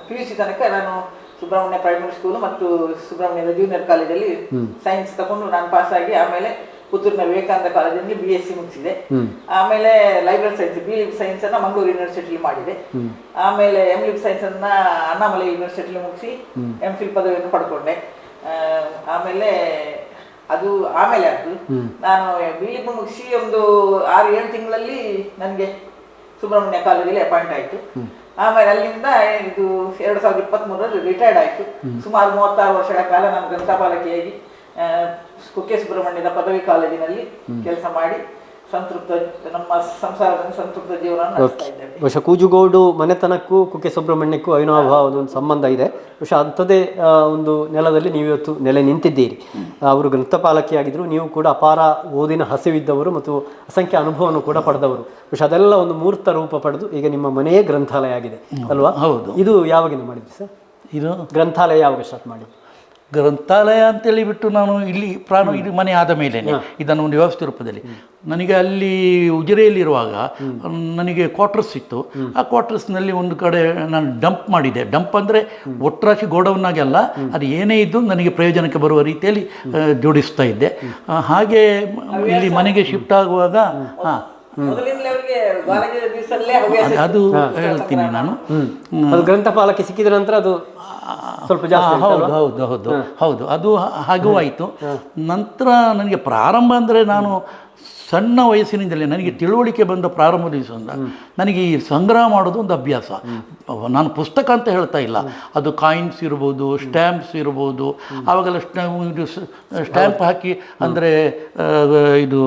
PUC ತನಕ ನಾನು ಸುಬ್ರಹ್ಮಣ್ಯ ಪ್ರೈಮರಿ ಸ್ಕೂಲು ಮತ್ತು ಸುಬ್ರಹ್ಮಣ್ಯದ ಜೂನಿಯರ್ ಕಾಲೇಜಲ್ಲಿ ಸೈನ್ಸ್ ತಗೊಂಡು ನಾನು ಪಾಸಾಗಿ ಆಮೇಲೆ ಪುತ್ತೂರಿನ ವಿವೇಕಾನಂದ ಕಾಲೇಜಲ್ಲಿ BSc ಮುಗಿಸಿದೆ. ಆಮೇಲೆ ಲೈಬ್ರರಿ ಸೈನ್ಸ್, B.Lib ಸೈನ್ಸ್ ಅನ್ನ ಮಂಗಳೂರು ಯೂನಿವರ್ಸಿಟಿಲಿ ಮಾಡಿದೆ. ಆಮೇಲೆ M.Lib ಸೈನ್ಸ್ ಅನ್ನ ಅಣ್ಣಾಮಲೈ ಯೂನಿವರ್ಸಿಟಿಲಿ ಮುಗಿಸಿ MPhil ಪದವಿಯನ್ನು ಪಡ್ಕೊಂಡೆ. ಆಮೇಲೆ ಅದು ಆಮೇಲೆ ಆಯ್ತು. ನಾನು ಬಿಲಿಪ್ ಮುಗಿಸಿ ಒಂದು 6-7 ತಿಂಗಳಲ್ಲಿ ನನಗೆ ಸುಬ್ರಹ್ಮಣ್ಯ ಕಾಲೇಜಲ್ಲಿ ಅಪಾಯಿಂಟ್ ಆಯಿತು. ಆಮೇಲೆ ಅಲ್ಲಿಂದ ಇದು 2023ರಲ್ಲಿ ರಿಟೈರ್ಡ್ ಆಯಿತು. ಸುಮಾರು 36 ವರ್ಷಗಳ ಕಾಲ ನಾನು ಗ್ರಂಥಪಾಲಕಿಯಾಗಿ ಕುಕ್ಕೆ ಸುಬ್ರಹ್ಮಣ್ಯದ ಪದವಿ ಕಾಲೇಜಿನಲ್ಲಿ ಕೆಲಸ ಮಾಡಿ ನಮ್ಮ ಸಂಸಾರದಲ್ಲಿ ಸಂತೃಪ್ತ ಜೀವನ ನಡೆಸ್ತಾ ಇದ್ದೇವೆ. ಬಹುಶಃ ಕೂಜುಗೋಡು ಮನೆತನಕ್ಕೂ ಕುಕ್ಕೆ ಸುಬ್ರಹ್ಮಣ್ಯಕ್ಕೂ ಅವಿನಾಭಾವದ ಒಂದು ಸಂಬಂಧ ಇದೆ. ಬಹುಶಃ ಅಂಥದ್ದೇ ಒಂದು ನೆಲದಲ್ಲಿ ನೀವು ಇವತ್ತು ನೆಲೆ ನಿಂತಿದ್ದೀರಿ. ಅವರು ಗ್ರಂಥಪಾಲಕಿಯಾಗಿದ್ದರು, ನೀವು ಕೂಡ ಅಪಾರ ಓದಿನ ಹಸಿವಿದ್ದವರು ಮತ್ತು ಅಸಂಖ್ಯ ಅನುಭವವನ್ನು ಕೂಡ ಪಡೆದವರು. ಬಹುಶಃ ಅದೆಲ್ಲ ಒಂದು ಮೂರ್ತ ರೂಪ ಪಡೆದು ಈಗ ನಿಮ್ಮ ಮನೆಯೇ ಗ್ರಂಥಾಲಯ ಆಗಿದೆ ಅಲ್ವಾ? ಹೌದು. ಇದು ಯಾವಾಗಿಂದ ಮಾಡಿದ್ರಿ ಸರ್? ಇದು ಗ್ರಂಥಾಲಯ ಯಾವಾಗ ಸ್ಟಾರ್ಟ್ ಮಾಡಿ? ಗ್ರಂಥಾಲಯ ಅಂತೇಳಿ ಬಿಟ್ಟು ನಾನು ಇಲ್ಲಿ ಇದು ಮನೆ ಆದ ಮೇಲೆ ಇದನ್ನು ಒಂದು ವ್ಯವಸ್ಥೆ ರೂಪದಲ್ಲಿ ನನಗೆ ಅಲ್ಲಿ ಉಜಿರೆಯಲ್ಲಿರುವಾಗ ನನಗೆ ಕ್ವಾರ್ಟರ್ಸ್ ಸಿಕ್ತು. ಆ ಕ್ವಾರ್ಟರ್ಸ್ನಲ್ಲಿ ಒಂದು ಕಡೆ ನಾನು ಡಂಪ್ ಮಾಡಿದೆ. ಡಂಪ್ ಅಂದರೆ ಒಟ್ಟರಾಶಿ ಗೋಡೌನ್ನಾಗಿ ಅಲ್ಲ, ಅದು ಏನೇ ಇದ್ದು ನನಗೆ ಪ್ರಯೋಜನಕ್ಕೆ ಬರುವ ರೀತಿಯಲ್ಲಿ ಜೋಡಿಸ್ತಾ ಇದ್ದೆ. ಹಾಗೆ ಇಲ್ಲಿ ಮನೆಗೆ ಶಿಫ್ಟ್ ಆಗುವಾಗ ಅದು ಹೇಳ್ತೀನಿ ನಾನು. ಅದು ಗ್ರಂಥಪಾಲಕಿ ಸಿಕ್ಕಿದ ನಂತರ ಅದು ಸ್ವಲ್ಪ ಜಾಸ್ತಿ. ಹೌದು ಅದು ಹಾಗೂ ಆಯಿತು. ನಂತರ ನನಗೆ ಪ್ರಾರಂಭ ಅಂದರೆ ನಾನು ಸಣ್ಣ ವಯಸ್ಸಿನಿಂದಲೇ ನನಗೆ ತಿಳುವಳಿಕೆ ಬಂದ ಪ್ರಾರಂಭ ದಿವಸದಿಂದ ನನಗೆ ಈ ಸಂಗ್ರಹ ಮಾಡೋದು ಒಂದು ಅಭ್ಯಾಸ. ನಾನು ಪುಸ್ತಕ ಅಂತ ಹೇಳ್ತಾ ಇಲ್ಲ, ಅದು ಕಾಯಿನ್ಸ್ ಇರ್ಬೋದು, ಸ್ಟ್ಯಾಂಪ್ಸ್ ಇರ್ಬೋದು. ಆವಾಗೆಲ್ಲ ಸ್ಟ್ಯಾಂಪ್ ಹಾಕಿ ಅಂದರೆ ಇದು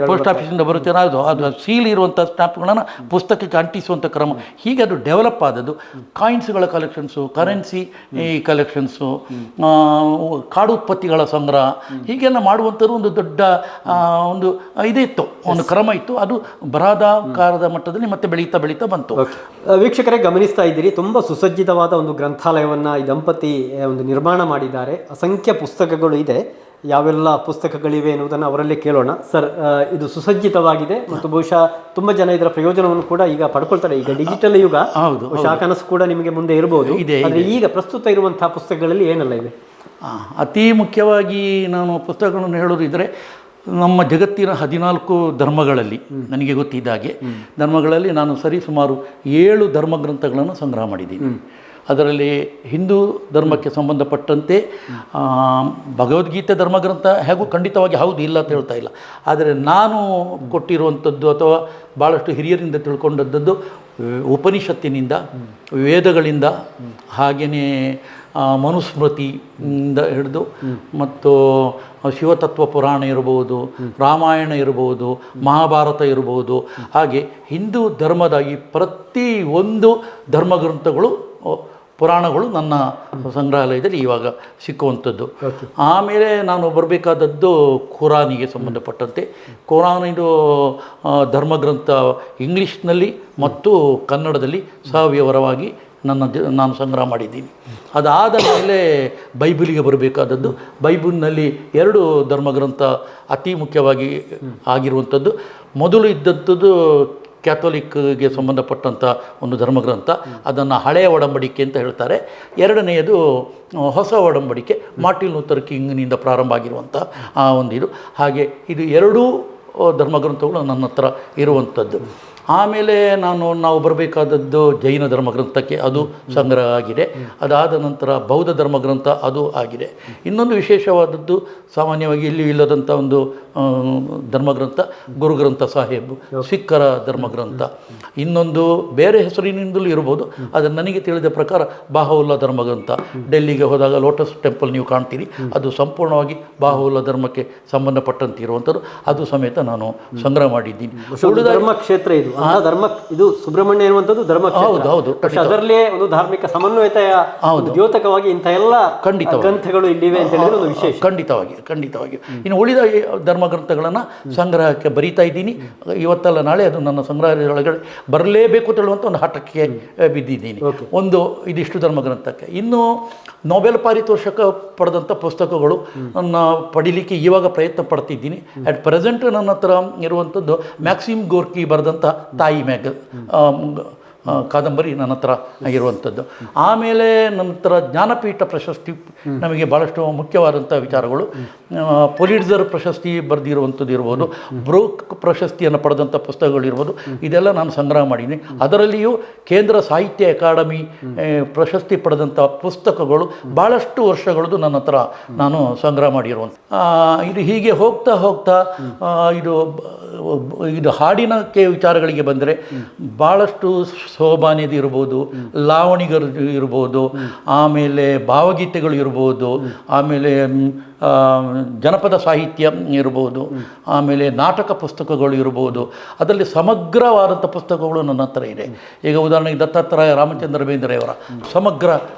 ಪೋಸ್ಟ್ ಆಫೀಸಿಂದ ಬರುತ್ತೆ ಅದು ಸೀಲ್ ಇರುವಂಥ ಸ್ಟ್ಯಾಂಪ್ಗಳನ್ನು ಪುಸ್ತಕಕ್ಕೆ ಅಂಟಿಸುವಂಥ ಕ್ರಮ. ಹೀಗೆ ಅದು ಡೆವಲಪ್ ಆದದ್ದು. ಕಾಯಿನ್ಸ್ಗಳ ಕಲೆಕ್ಷನ್ಸು, ಕರೆನ್ಸಿ ಕಲೆಕ್ಷನ್ಸು, ಕಾಡು ಉತ್ಪತ್ತಿಗಳ ಸಂಗ್ರಹ, ಹೀಗೆಲ್ಲ ಮಾಡುವಂಥದ್ದು ಒಂದು ದೊಡ್ಡ ಒಂದು ಇದೇ ಇತ್ತು, ಒಂದು ಕ್ರಮ ಇತ್ತು. ಅದು ಬರಹಗಾರದ ಮಟ್ಟದಲ್ಲಿ ಮತ್ತೆ ಬೆಳೀತಾ ಬೆಳೀತಾ ಬಂತು. ವೀಕ್ಷಕರೇ ಗಮನಿಸ್ತಾ ಇದ್ದೀರಿ, ತುಂಬ ಸುಸಜ್ಜಿತವಾದ ಒಂದು ಗ್ರಂಥಾಲಯವನ್ನು ಈ ದಂಪತಿ ಒಂದು ನಿರ್ಮಾಣ ಮಾಡಿದ್ದಾರೆ. ಅಸಂಖ್ಯ ಪುಸ್ತಕಗಳು ಇದೆ. ಯಾವೆಲ್ಲ ಪುಸ್ತಕಗಳಿವೆ ಎನ್ನುವುದನ್ನು ಅವರಲ್ಲೇ ಕೇಳೋಣ. ಸರ್, ಇದು ಸುಸಜ್ಜಿತವಾಗಿದೆ ಮತ್ತು ಬಹುಶಃ ತುಂಬ ಜನ ಇದರ ಪ್ರಯೋಜನವನ್ನು ಕೂಡ ಈಗ ಪಡ್ಕೊಳ್ತಾರೆ. ಈಗ ಡಿಜಿಟಲ್ ಯುಗ, ಬಹುಶಃ ಕನಸು ಕೂಡ ನಿಮಗೆ ಮುಂದೆ ಇರಬಹುದು. ಆದರೆ ಈಗ ಪ್ರಸ್ತುತ ಇರುವಂತಹ ಪುಸ್ತಕಗಳಲ್ಲಿ ಏನೆಲ್ಲ ಇವೆ? ಅತಿ ಮುಖ್ಯವಾಗಿ ನಾನು ಪುಸ್ತಕಗಳನ್ನು ಹೇಳೋದಿದ್ರೆ, ನಮ್ಮ ಜಗತ್ತಿನ 14 ಧರ್ಮಗಳಲ್ಲಿ ನನಗೆ ಗೊತ್ತಿದ್ದಾಗೆ ಧರ್ಮಗಳಲ್ಲಿ ನಾನು ಸುಮಾರು 7 ಧರ್ಮಗ್ರಂಥಗಳನ್ನು ಸಂಗ್ರಹ ಮಾಡಿದ್ದೀನಿ. ಅದರಲ್ಲಿ ಹಿಂದೂ ಧರ್ಮಕ್ಕೆ ಸಂಬಂಧಪಟ್ಟಂತೆ ಭಗವದ್ಗೀತೆ ಧರ್ಮಗ್ರಂಥ ಹೇಗೂ ಖಂಡಿತವಾಗಿ ಹೌದು ಇಲ್ಲ ಅಂತ ಹೇಳ್ತಾ ಇಲ್ಲ. ಆದರೆ ನಾನು ಕೊಟ್ಟಿರುವಂಥದ್ದು ಅಥವಾ ಭಾಳಷ್ಟು ಹಿರಿಯರಿಂದ ತಿಳ್ಕೊಂಡದ್ದು ಉಪನಿಷತ್ತಿನಿಂದ, ವೇದಗಳಿಂದ, ಹಾಗೆಯೇ ಮನುಸ್ಮೃತಿಯಿಂದ ಹಿಡಿದು ಮತ್ತು ಶಿವತತ್ವ ಪುರಾಣ ಇರ್ಬೋದು, ರಾಮಾಯಣ ಇರ್ಬೋದು, ಮಹಾಭಾರತ ಇರ್ಬೋದು, ಹಾಗೆ ಹಿಂದೂ ಧರ್ಮದ ಈ ಪ್ರತಿಯೊಂದು ಧರ್ಮಗ್ರಂಥಗಳು, ಪುರಾಣಗಳು ನನ್ನ ಸಂಗ್ರಹಾಲಯದಲ್ಲಿ ಇವಾಗ ಸಿಕ್ಕುವಂಥದ್ದು. ಆಮೇಲೆ ನಾನು ಬರಬೇಕಾದದ್ದು ಖುರಾನಿಗೆ ಸಂಬಂಧಪಟ್ಟಂತೆ. ಖುರಾನ್ ಇದು ಧರ್ಮಗ್ರಂಥ ಇಂಗ್ಲೀಷ್ನಲ್ಲಿ ಮತ್ತು ಕನ್ನಡದಲ್ಲಿ ಸಹವ್ಯವರವಾಗಿ ನಾನು ಸಂಗ್ರಹ ಮಾಡಿದ್ದೀನಿ. ಅದಾದ ಮೇಲೆ ಬೈಬಲಿಗೆ ಬರಬೇಕಾದದ್ದು. ಬೈಬಲ್ನಲ್ಲಿ 2 ಧರ್ಮಗ್ರಂಥ ಅತಿ ಮುಖ್ಯವಾಗಿ ಆಗಿರುವಂಥದ್ದು. ಮೊದಲು ಇದ್ದದ್ದು ಕ್ಯಾಥೋಲಿಕ್ಗೆ ಸಂಬಂಧಪಟ್ಟಂಥ ಒಂದು ಧರ್ಮಗ್ರಂಥ, ಅದನ್ನು ಹಳೆಯ ಒಡಂಬಡಿಕೆ ಅಂತ ಹೇಳ್ತಾರೆ. ಎರಡನೆಯದು ಹೊಸ ಒಡಂಬಡಿಕೆ, ಮಾರ್ಟಿನ್ ಲೂಥರ್ ಕಿಂಗ್ನಿಂದ ಪ್ರಾರಂಭ ಆಗಿರುವಂಥ ಒಂದು ಇದು. ಹಾಗೆ ಇದು 2 ಧರ್ಮಗ್ರಂಥಗಳು ನನ್ನ ಹತ್ರ ಇರುವಂಥದ್ದು. ಆಮೇಲೆ ನಾವು ಬರಬೇಕಾದದ್ದು ಜೈನ ಧರ್ಮಗ್ರಂಥಕ್ಕೆ, ಅದು ಸಂಗ್ರಹ ಆಗಿದೆ. ಅದಾದ ನಂತರ ಬೌದ್ಧ ಧರ್ಮಗ್ರಂಥ, ಅದು ಆಗಿದೆ. ಇನ್ನೊಂದು ವಿಶೇಷವಾದದ್ದು, ಸಾಮಾನ್ಯವಾಗಿ ಇಲ್ಲಿ ಇಲ್ಲದಂಥ ಒಂದು ಧರ್ಮಗ್ರಂಥ ಗುರುಗ್ರಂಥ ಸಾಹೇಬ್, ಸಿಖ್ಖರ ಧರ್ಮಗ್ರಂಥ. ಇನ್ನೊಂದು ಬೇರೆ ಹೆಸರಿನಿಂದಲೂ ಇರ್ಬೋದು, ಆದರೆ ನನಗೆ ತಿಳಿದ ಪ್ರಕಾರ ಬಾಹುಲ್ಲಾ ಧರ್ಮಗ್ರಂಥ. ಡೆಲ್ಲಿಗೆ ಹೋದಾಗ ಲೋಟಸ್ ಟೆಂಪಲ್ ನೀವು ಕಾಣ್ತೀರಿ, ಅದು ಸಂಪೂರ್ಣವಾಗಿ ಬಾಹುಲ್ಲಾ ಧರ್ಮಕ್ಕೆ ಸಂಬಂಧಪಟ್ಟಂತೆ ಇರುವಂಥದ್ದು. ಅದು ಸಮೇತ ನಾನು ಸಂಗ್ರಹ ಮಾಡಿದ್ದೀನಿ. ಧರ್ಮಕ್ಷೇತ್ರ ಇದು ಧರ್ಮ, ಇದು ಸುಬ್ರಹ್ಮಣ್ಯ ಎನ್ನುವಂಥದ್ದು ಧರ್ಮ. ಹೌದು. ಅದರಲ್ಲೇ ಒಂದು ಧಾರ್ಮಿಕ ಸಮನ್ವಯತೆಯ ದ್ಯೋತಕವಾಗಿ ಇಂಥ ಎಲ್ಲ ಗ್ರಂಥಗಳು ಇಲ್ಲಿವೆ ಅಂತ ಹೇಳಿದ್ರೆ ಒಂದು ವಿಶೇಷ. ಖಂಡಿತವಾಗಿ. ಇನ್ನು ಉಳಿದ ಧರ್ಮಗ್ರಂಥಗಳನ್ನು ಸಂಗ್ರಹಕ್ಕೆ ಬರೀತಾ ಇದ್ದೀನಿ. ಇವತ್ತಲ್ಲ ನಾಳೆ ಅದು ನನ್ನ ಸಂಗ್ರಹಾಲಯದೊಳಗಡೆ ಬರಲೇಬೇಕು ಅಂತ ಹೇಳುವಂಥ ಒಂದು ಹಠಕ್ಕೆ ಬಿದ್ದಿದ್ದೀನಿ. ಒಂದು ಇದಿಷ್ಟು ಧರ್ಮಗ್ರಂಥಕ್ಕೆ. ಇನ್ನು ನೊಬೆಲ್ ಪಾರಿತೋಷಕ ಪಡೆದಂಥ ಪುಸ್ತಕಗಳು ನನ್ನ ಪಡೀಲಿಕ್ಕೆ ಇವಾಗ ಪ್ರಯತ್ನ ಪಡ್ತಿದ್ದೀನಿ. ಅಟ್ ಪ್ರೆಸೆಂಟ್ ನನ್ನ ಹತ್ರ ಇರುವಂಥದ್ದು ಮ್ಯಾಕ್ಸಿಮ್ ಗೋರ್ಕಿ ಬರೆದಂಥ ತಾಯಿ ಕಾದಂಬರಿ ನನ್ನ ಹತ್ರ ಇರುವಂಥದ್ದು. ಆಮೇಲೆ ನಂತರ ಜ್ಞಾನಪೀಠ ಪ್ರಶಸ್ತಿ ನಮಗೆ ಭಾಳಷ್ಟು ಮುಖ್ಯವಾದಂಥ ವಿಚಾರಗಳು. ಪೊಲಿಟ್ಜರ್ ಪ್ರಶಸ್ತಿ ಬರೆದಿರುವಂಥದ್ದು ಇರ್ಬೋದು, ಬ್ರೂಕ್ ಪ್ರಶಸ್ತಿಯನ್ನು ಪಡೆದಂಥ ಪುಸ್ತಕಗಳಿರ್ಬೋದು, ಇದೆಲ್ಲ ನಾನು ಸಂಗ್ರಹ ಮಾಡಿದ್ದೀನಿ. ಅದರಲ್ಲಿಯೂ ಕೇಂದ್ರ ಸಾಹಿತ್ಯ ಅಕಾಡೆಮಿ ಪ್ರಶಸ್ತಿ ಪಡೆದಂಥ ಪುಸ್ತಕಗಳು ಭಾಳಷ್ಟು ವರ್ಷಗಳದ್ದು ನನ್ನ ಹತ್ರ ನಾನು ಸಂಗ್ರಹ ಮಾಡಿರುವಂಥ. ಇದು ಹೀಗೆ ಹೋಗ್ತಾ ಹೋಗ್ತಾ ಇದು ಹಾಡಿನಕ್ಕೆ ವಿಚಾರಗಳಿಗೆ ಬಂದರೆ ಭಾಳಷ್ಟು ಸೋಬಾನೆದು ಇರ್ಬೋದು, ಲಾವಣಿಗರು ಇರ್ಬೋದು, ಆಮೇಲೆ ಭಾವಗೀತೆಗಳು ಇರ್ಬೋದು, ಆಮೇಲೆ ಜನಪದ ಸಾಹಿತ್ಯ ಇರ್ಬೋದು, ಆಮೇಲೆ ನಾಟಕ ಪುಸ್ತಕಗಳು ಇರ್ಬೋದು. ಅದರಲ್ಲಿ ಸಮಗ್ರವಾದಂಥ ಪುಸ್ತಕಗಳು ನನ್ನ ಹತ್ರ ಇದೆ. ಈಗ ಉದಾಹರಣೆಗೆ ದತ್ತಾತ್ರೇಯ ರಾಮಚಂದ್ರ ಬೇಂದ್ರೆಯವರ ಸಮಗ್ರ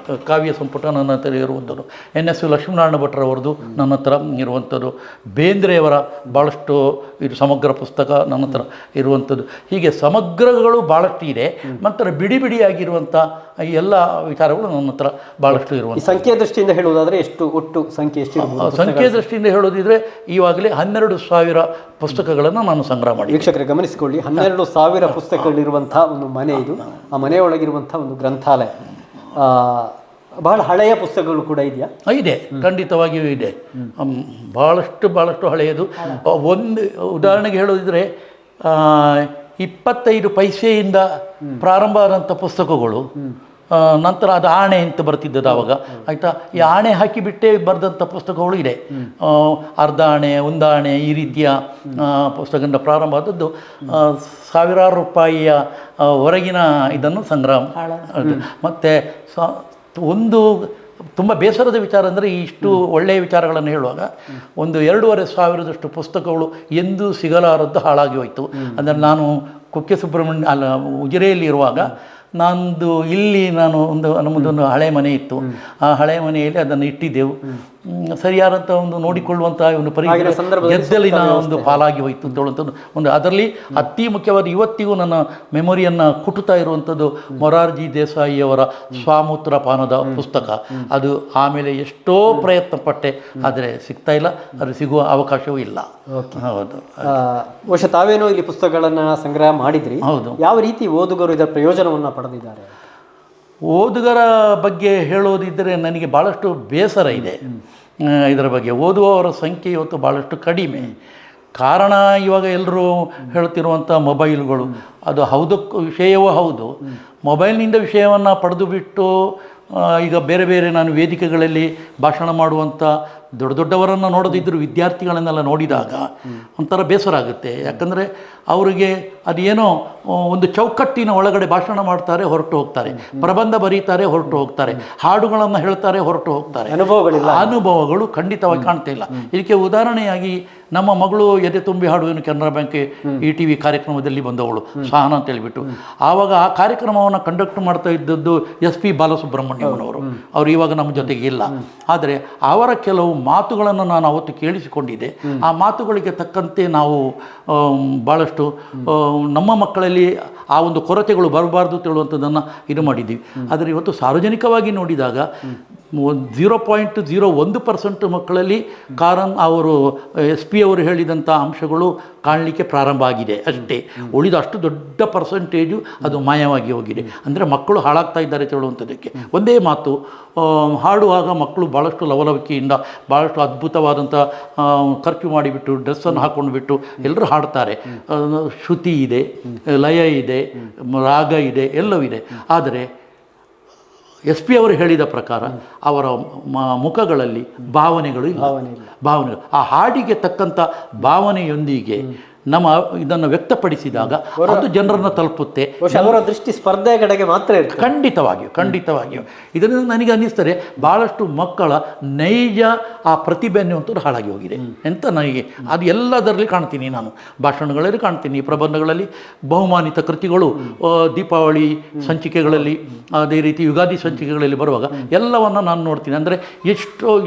ಕಾವ್ಯ ಸಂಪುಟ ನನ್ನ ಹತ್ರ ಇರುವಂಥದ್ದು, NS ಲಕ್ಷ್ಮೀನಾರಾಯಣ ಭಟ್ರವರದು ನನ್ನ ಹತ್ರ ಇರುವಂಥದ್ದು, ಬೇಂದ್ರೆಯವರ ಭಾಳಷ್ಟು ಇದು ಸಮಗ್ರ ಪುಸ್ತಕ ನನ್ನ ಹತ್ರ ಇರುವಂಥದ್ದು. ಹೀಗೆ ಸಮಗ್ರಗಳು ಭಾಳಷ್ಟು ಇದೆ. ನಂತರ ಬಿಡಿ ಬಿಡಿಯಾಗಿರುವಂಥ ಎಲ್ಲ ವಿಚಾರಗಳು ನನ್ನ ಹತ್ರ ಭಾಳಷ್ಟು ಇರುವಂಥ. ಸಂಖ್ಯೆ ದೃಷ್ಟಿಯಿಂದ ಹೇಳುವುದಾದರೆ ಎಷ್ಟು ಒಟ್ಟು ಸಂಖ್ಯೆ ಎಷ್ಟು? ಸಂಖ್ಯೆ ದೃಷ್ಟಿಯಿಂದ ಹೇಳೋದಿದ್ರೆ ಈವಾಗಲೇ 12,000 ಪುಸ್ತಕಗಳನ್ನು ನಾನು ಸಂಗ್ರಹ ಮಾಡಿ. ವೀಕ್ಷಕರೇ ಗಮನಿಸಿಕೊಳ್ಳಿ, 12,000 ಪುಸ್ತಕಗಳಿರುವಂಥ ಒಂದು ಮನೆ ಇದು. ಆ ಮನೆಯೊಳಗಿರುವಂಥ ಒಂದು ಗ್ರಂಥಾಲಯ. ಬಹಳ ಹಳೆಯ ಪುಸ್ತಕಗಳು ಕೂಡ ಇದೆಯಾ? ಇದೆ, ಖಂಡಿತವಾಗಿಯೂ ಇದೆ. ಭಾಳಷ್ಟು ಹಳೆಯದು. ಒಂದು ಉದಾಹರಣೆಗೆ ಹೇಳೋದಿದ್ರೆ 25 ಪೈಸೆಯಿಂದ ಪ್ರಾರಂಭ ಆದಂಥ ಪುಸ್ತಕಗಳು, ನಂತರ ಅದು ಆಣೆ ಅಂತ ಬರ್ತಿದ್ದದ್ದು ಆವಾಗ, ಆಯಿತಾ. ಈ ಆಣೆ ಹಾಕಿಬಿಟ್ಟೇ ಬರೆದಂಥ ಪುಸ್ತಕಗಳು ಇದೆ. ಅರ್ಧ ಆಣೆ, ಒಂದು ಆಣೆ, ಈ ರೀತಿಯ ಪುಸ್ತಕದಿಂದ ಪ್ರಾರಂಭ ಆದದ್ದು. ಸಾವಿರಾರು ರೂಪಾಯಿಯ ಹೊರಗಿನ ಇದನ್ನು ಸಂಗ್ರಹ. ಮತ್ತು ಒಂದು ತುಂಬ ಬೇಸರದ ವಿಚಾರ ಅಂದರೆ, ಇಷ್ಟು ಒಳ್ಳೆಯ ವಿಚಾರಗಳನ್ನು ಹೇಳುವಾಗ 2,500 ಪುಸ್ತಕಗಳು ಎಂದೂ ಸಿಗಲಾರದ್ದು ಹಾಳಾಗಿ ಹೋಯಿತು. ಅಂದರೆ ನಾನು ಕುಕ್ಕೆ ಸುಬ್ರಹ್ಮಣ್ಯ ಉಜಿರೆಯಲ್ಲಿ ಇರುವಾಗ ನಮ್ಮದೊಂದು ಹಳೆ ಮನೆ ಇತ್ತು. ಆ ಹಳೆ ಮನೆಯಲ್ಲಿ ಅದನ್ನು ಇಟ್ಟಿದ್ದೆವು. ಸರಿಯಾದಂಥ ಒಂದು ನೋಡಿಕೊಳ್ಳುವಂಥ ಒಂದು ಗೆದ್ದಲಿನ ಒಂದು ಪಾಲಾಗಿ ಹೋಯಿತು ಅಂತ ಹೇಳುವಂಥದ್ದು ಅದರಲ್ಲಿ ಅತಿ ಮುಖ್ಯವಾದ ಇವತ್ತಿಗೂ ನನ್ನ ಮೆಮೊರಿಯನ್ನು ಕುಟುತ್ತಾ ಇರುವಂಥದ್ದು ಮೊರಾರ್ಜಿ ದೇಸಾಯಿಯವರ ಸ್ವಾಮೂತ್ರ ಪಾನದ ಪುಸ್ತಕ. ಅದು ಆಮೇಲೆ ಎಷ್ಟೋ ಪ್ರಯತ್ನ ಪಟ್ಟೆ, ಆದರೆ ಸಿಗ್ತಾ ಇಲ್ಲ, ಅದು ಸಿಗುವ ಅವಕಾಶವೂ ಇಲ್ಲ. ಹೌದು. ಬಹುಶಃ ತಾವೇನೋ ಇಲ್ಲಿ ಪುಸ್ತಕಗಳನ್ನು ಸಂಗ್ರಹ ಮಾಡಿದ್ರಿ. ಹೌದು. ಯಾವ ರೀತಿ ಓದುಗರು ಇದರ ಪ್ರಯೋಜನವನ್ನು ಪಡೆದಿದ್ದಾರೆ? ಓದುಗರ ಬಗ್ಗೆ ಹೇಳೋದಿದ್ದರೆ ನನಗೆ ಭಾಳಷ್ಟು ಬೇಸರ ಇದೆ. ಇದರ ಬಗ್ಗೆ ಓದುವವರ ಸಂಖ್ಯೆ ಇವತ್ತು ಭಾಳಷ್ಟು ಕಡಿಮೆ. ಕಾರಣ ಇವಾಗ ಎಲ್ಲರೂ ಹೇಳ್ತಿರುವಂಥ ಮೊಬೈಲ್ಗಳು. ಅದು ಹೌದಕ್ಕೂ ವಿಷಯವೂ ಹೌದು. ಮೊಬೈಲ್ನಿಂದ ವಿಷಯವನ್ನು ಪಡೆದು ಬಿಟ್ಟು ಈಗ ಬೇರೆ ಬೇರೆ ನಾನು ವೇದಿಕೆಗಳಲ್ಲಿ ಭಾಷಣ ಮಾಡುವಂಥ ದೊಡ್ಡವರನ್ನು ನೋಡದಿದ್ದರೂ ವಿದ್ಯಾರ್ಥಿಗಳನ್ನೆಲ್ಲ ನೋಡಿದಾಗ ಒಂಥರ ಬೇಸರ ಆಗುತ್ತೆ. ಯಾಕಂದರೆ ಅವರಿಗೆ ಅದೇನೋ ಒಂದು ಚೌಕಟ್ಟಿನ ಒಳಗಡೆ ಭಾಷಣ ಮಾಡ್ತಾರೆ, ಹೊರಟು ಹೋಗ್ತಾರೆ, ಪ್ರಬಂಧ ಬರೀತಾರೆ, ಹೊರಟು ಹೋಗ್ತಾರೆ, ಹಾಡುಗಳನ್ನು ಹೇಳ್ತಾರೆ, ಹೊರಟು ಹೋಗ್ತಾರೆ. ಅನುಭವಗಳು ಖಂಡಿತವಾಗಿ ಕಾಣ್ತಾ ಇಲ್ಲ. ಇದಕ್ಕೆ ಉದಾಹರಣೆಯಾಗಿ ನಮ್ಮ ಮಗಳು ಎದೆ ತುಂಬಿ ಹಾಡುವೆನು ಕೆನರಾ ಬ್ಯಾಂಕ್ ETV ಕಾರ್ಯಕ್ರಮದಲ್ಲಿ ಬಂದವಳು ಸಹನಾ ಅಂತ ಹೇಳಿಬಿಟ್ಟು. ಆವಾಗ ಆ ಕಾರ್ಯಕ್ರಮವನ್ನು ಕಂಡಕ್ಟ್ ಮಾಡ್ತಾ ಇದ್ದದ್ದು SP ಬಾಲಸುಬ್ರಹ್ಮಣ್ಯಂನವರು. ಅವರು ಇವಾಗ ನಮ್ಮ ಜೊತೆಗೆ ಇಲ್ಲ. ಆದರೆ ಅವರ ಕೆಲವು ಮಾತುಗಳನ್ನು ನಾನು ಅವತ್ತು ಕೇಳಿಸಿಕೊಂಡಿದ್ದೆ. ಆ ಮಾತುಗಳಿಗೆ ತಕ್ಕಂತೆ ನಾವು ಭಾಳಷ್ಟು ನಮ್ಮ ಮಕ್ಕಳಲ್ಲಿ ಆ ಒಂದು ಕೊರತೆಗಳು ಬರಬಾರ್ದು ತಿಳುವಂಥದ್ದನ್ನು ಇದು ಮಾಡಿದ್ದೀವಿ. ಆದರೆ ಇವತ್ತು ಸಾರ್ವಜನಿಕವಾಗಿ ನೋಡಿದಾಗ 0.01% ಮಕ್ಕಳಲ್ಲಿ ಅವರು SP ಅವರು ಹೇಳಿದಂಥ ಅಂಶಗಳು ಕಾಣಲಿಕ್ಕೆ ಪ್ರಾರಂಭ ಆಗಿದೆ ಅಷ್ಟೇ. ಉಳಿದ ಅಷ್ಟು ದೊಡ್ಡ ಪರ್ಸೆಂಟೇಜು ಅದು ಮಾಯವಾಗಿ ಹೋಗಿದೆ. ಅಂದರೆ ಮಕ್ಕಳು ಹಾಳಾಗ್ತಾ ಇದ್ದಾರೆ ತಿಳುವಂಥದ್ದಕ್ಕೆ ಒಂದೇ ಮಾತು. ಹಾಡುವಾಗ ಮಕ್ಕಳು ಭಾಳಷ್ಟು ಲವಲವಿಕೆಯಿಂದ ಭಾಳಷ್ಟು ಅದ್ಭುತವಾದಂಥ ಖರ್ಚು ಮಾಡಿಬಿಟ್ಟು ಡ್ರೆಸ್ಸನ್ನು ಹಾಕ್ಕೊಂಡ್ಬಿಟ್ಟು ಎಲ್ಲರೂ ಹಾಡ್ತಾರೆ. ಶ್ರುತಿ ಇದೆ, ಲಯ ಇದೆ, ರಾಗ ಇದೆ, ಎಲ್ಲವೂ ಇದೆ. ಆದರೆ SP ಅವರು ಹೇಳಿದ ಪ್ರಕಾರ ಅವರ ಮುಖಗಳಲ್ಲಿ ಭಾವನೆಗಳು ಇಲ್ಲ. ಆ ಹಾಡಿಗೆ ತಕ್ಕಂಥ ಭಾವನೆಯೊಂದಿಗೆ ನಮ್ಮ ಇದನ್ನು ವ್ಯಕ್ತಪಡಿಸಿದಾಗ ಅದು ಜನರನ್ನು ತಲುಪುತ್ತೆ. ಅವರ ದೃಷ್ಟಿ ಸ್ಪರ್ಧೆ ಕಡೆಗೆ ಮಾತ್ರ ಇರುತ್ತೆ. ಖಂಡಿತವಾಗಿಯೂ ಇದರಿಂದ ನನಗೆ ಅನ್ನಿಸ್ತದೆ ಭಾಳಷ್ಟು ಮಕ್ಕಳ ನೈಜ ಆ ಪ್ರತಿಭೆ ಅನ್ನುವಂಥದ್ದು ಹಾಳಾಗಿ ಹೋಗಿದೆ ಅಂತ ನನಗೆ ಅದು ಎಲ್ಲದರಲ್ಲಿ ಕಾಣ್ತೀನಿ. ನಾನು ಭಾಷಣಗಳಲ್ಲಿ ಕಾಣ್ತೀನಿ, ಪ್ರಬಂಧಗಳಲ್ಲಿ, ಬಹುಮಾನಿತ ಕೃತಿಗಳು, ದೀಪಾವಳಿ ಸಂಚಿಕೆಗಳಲ್ಲಿ, ಅದೇ ರೀತಿ ಯುಗಾದಿ ಸಂಚಿಕೆಗಳಲ್ಲಿ ಬರುವಾಗ ಎಲ್ಲವನ್ನು ನಾನು ನೋಡ್ತೀನಿ. ಅಂದರೆ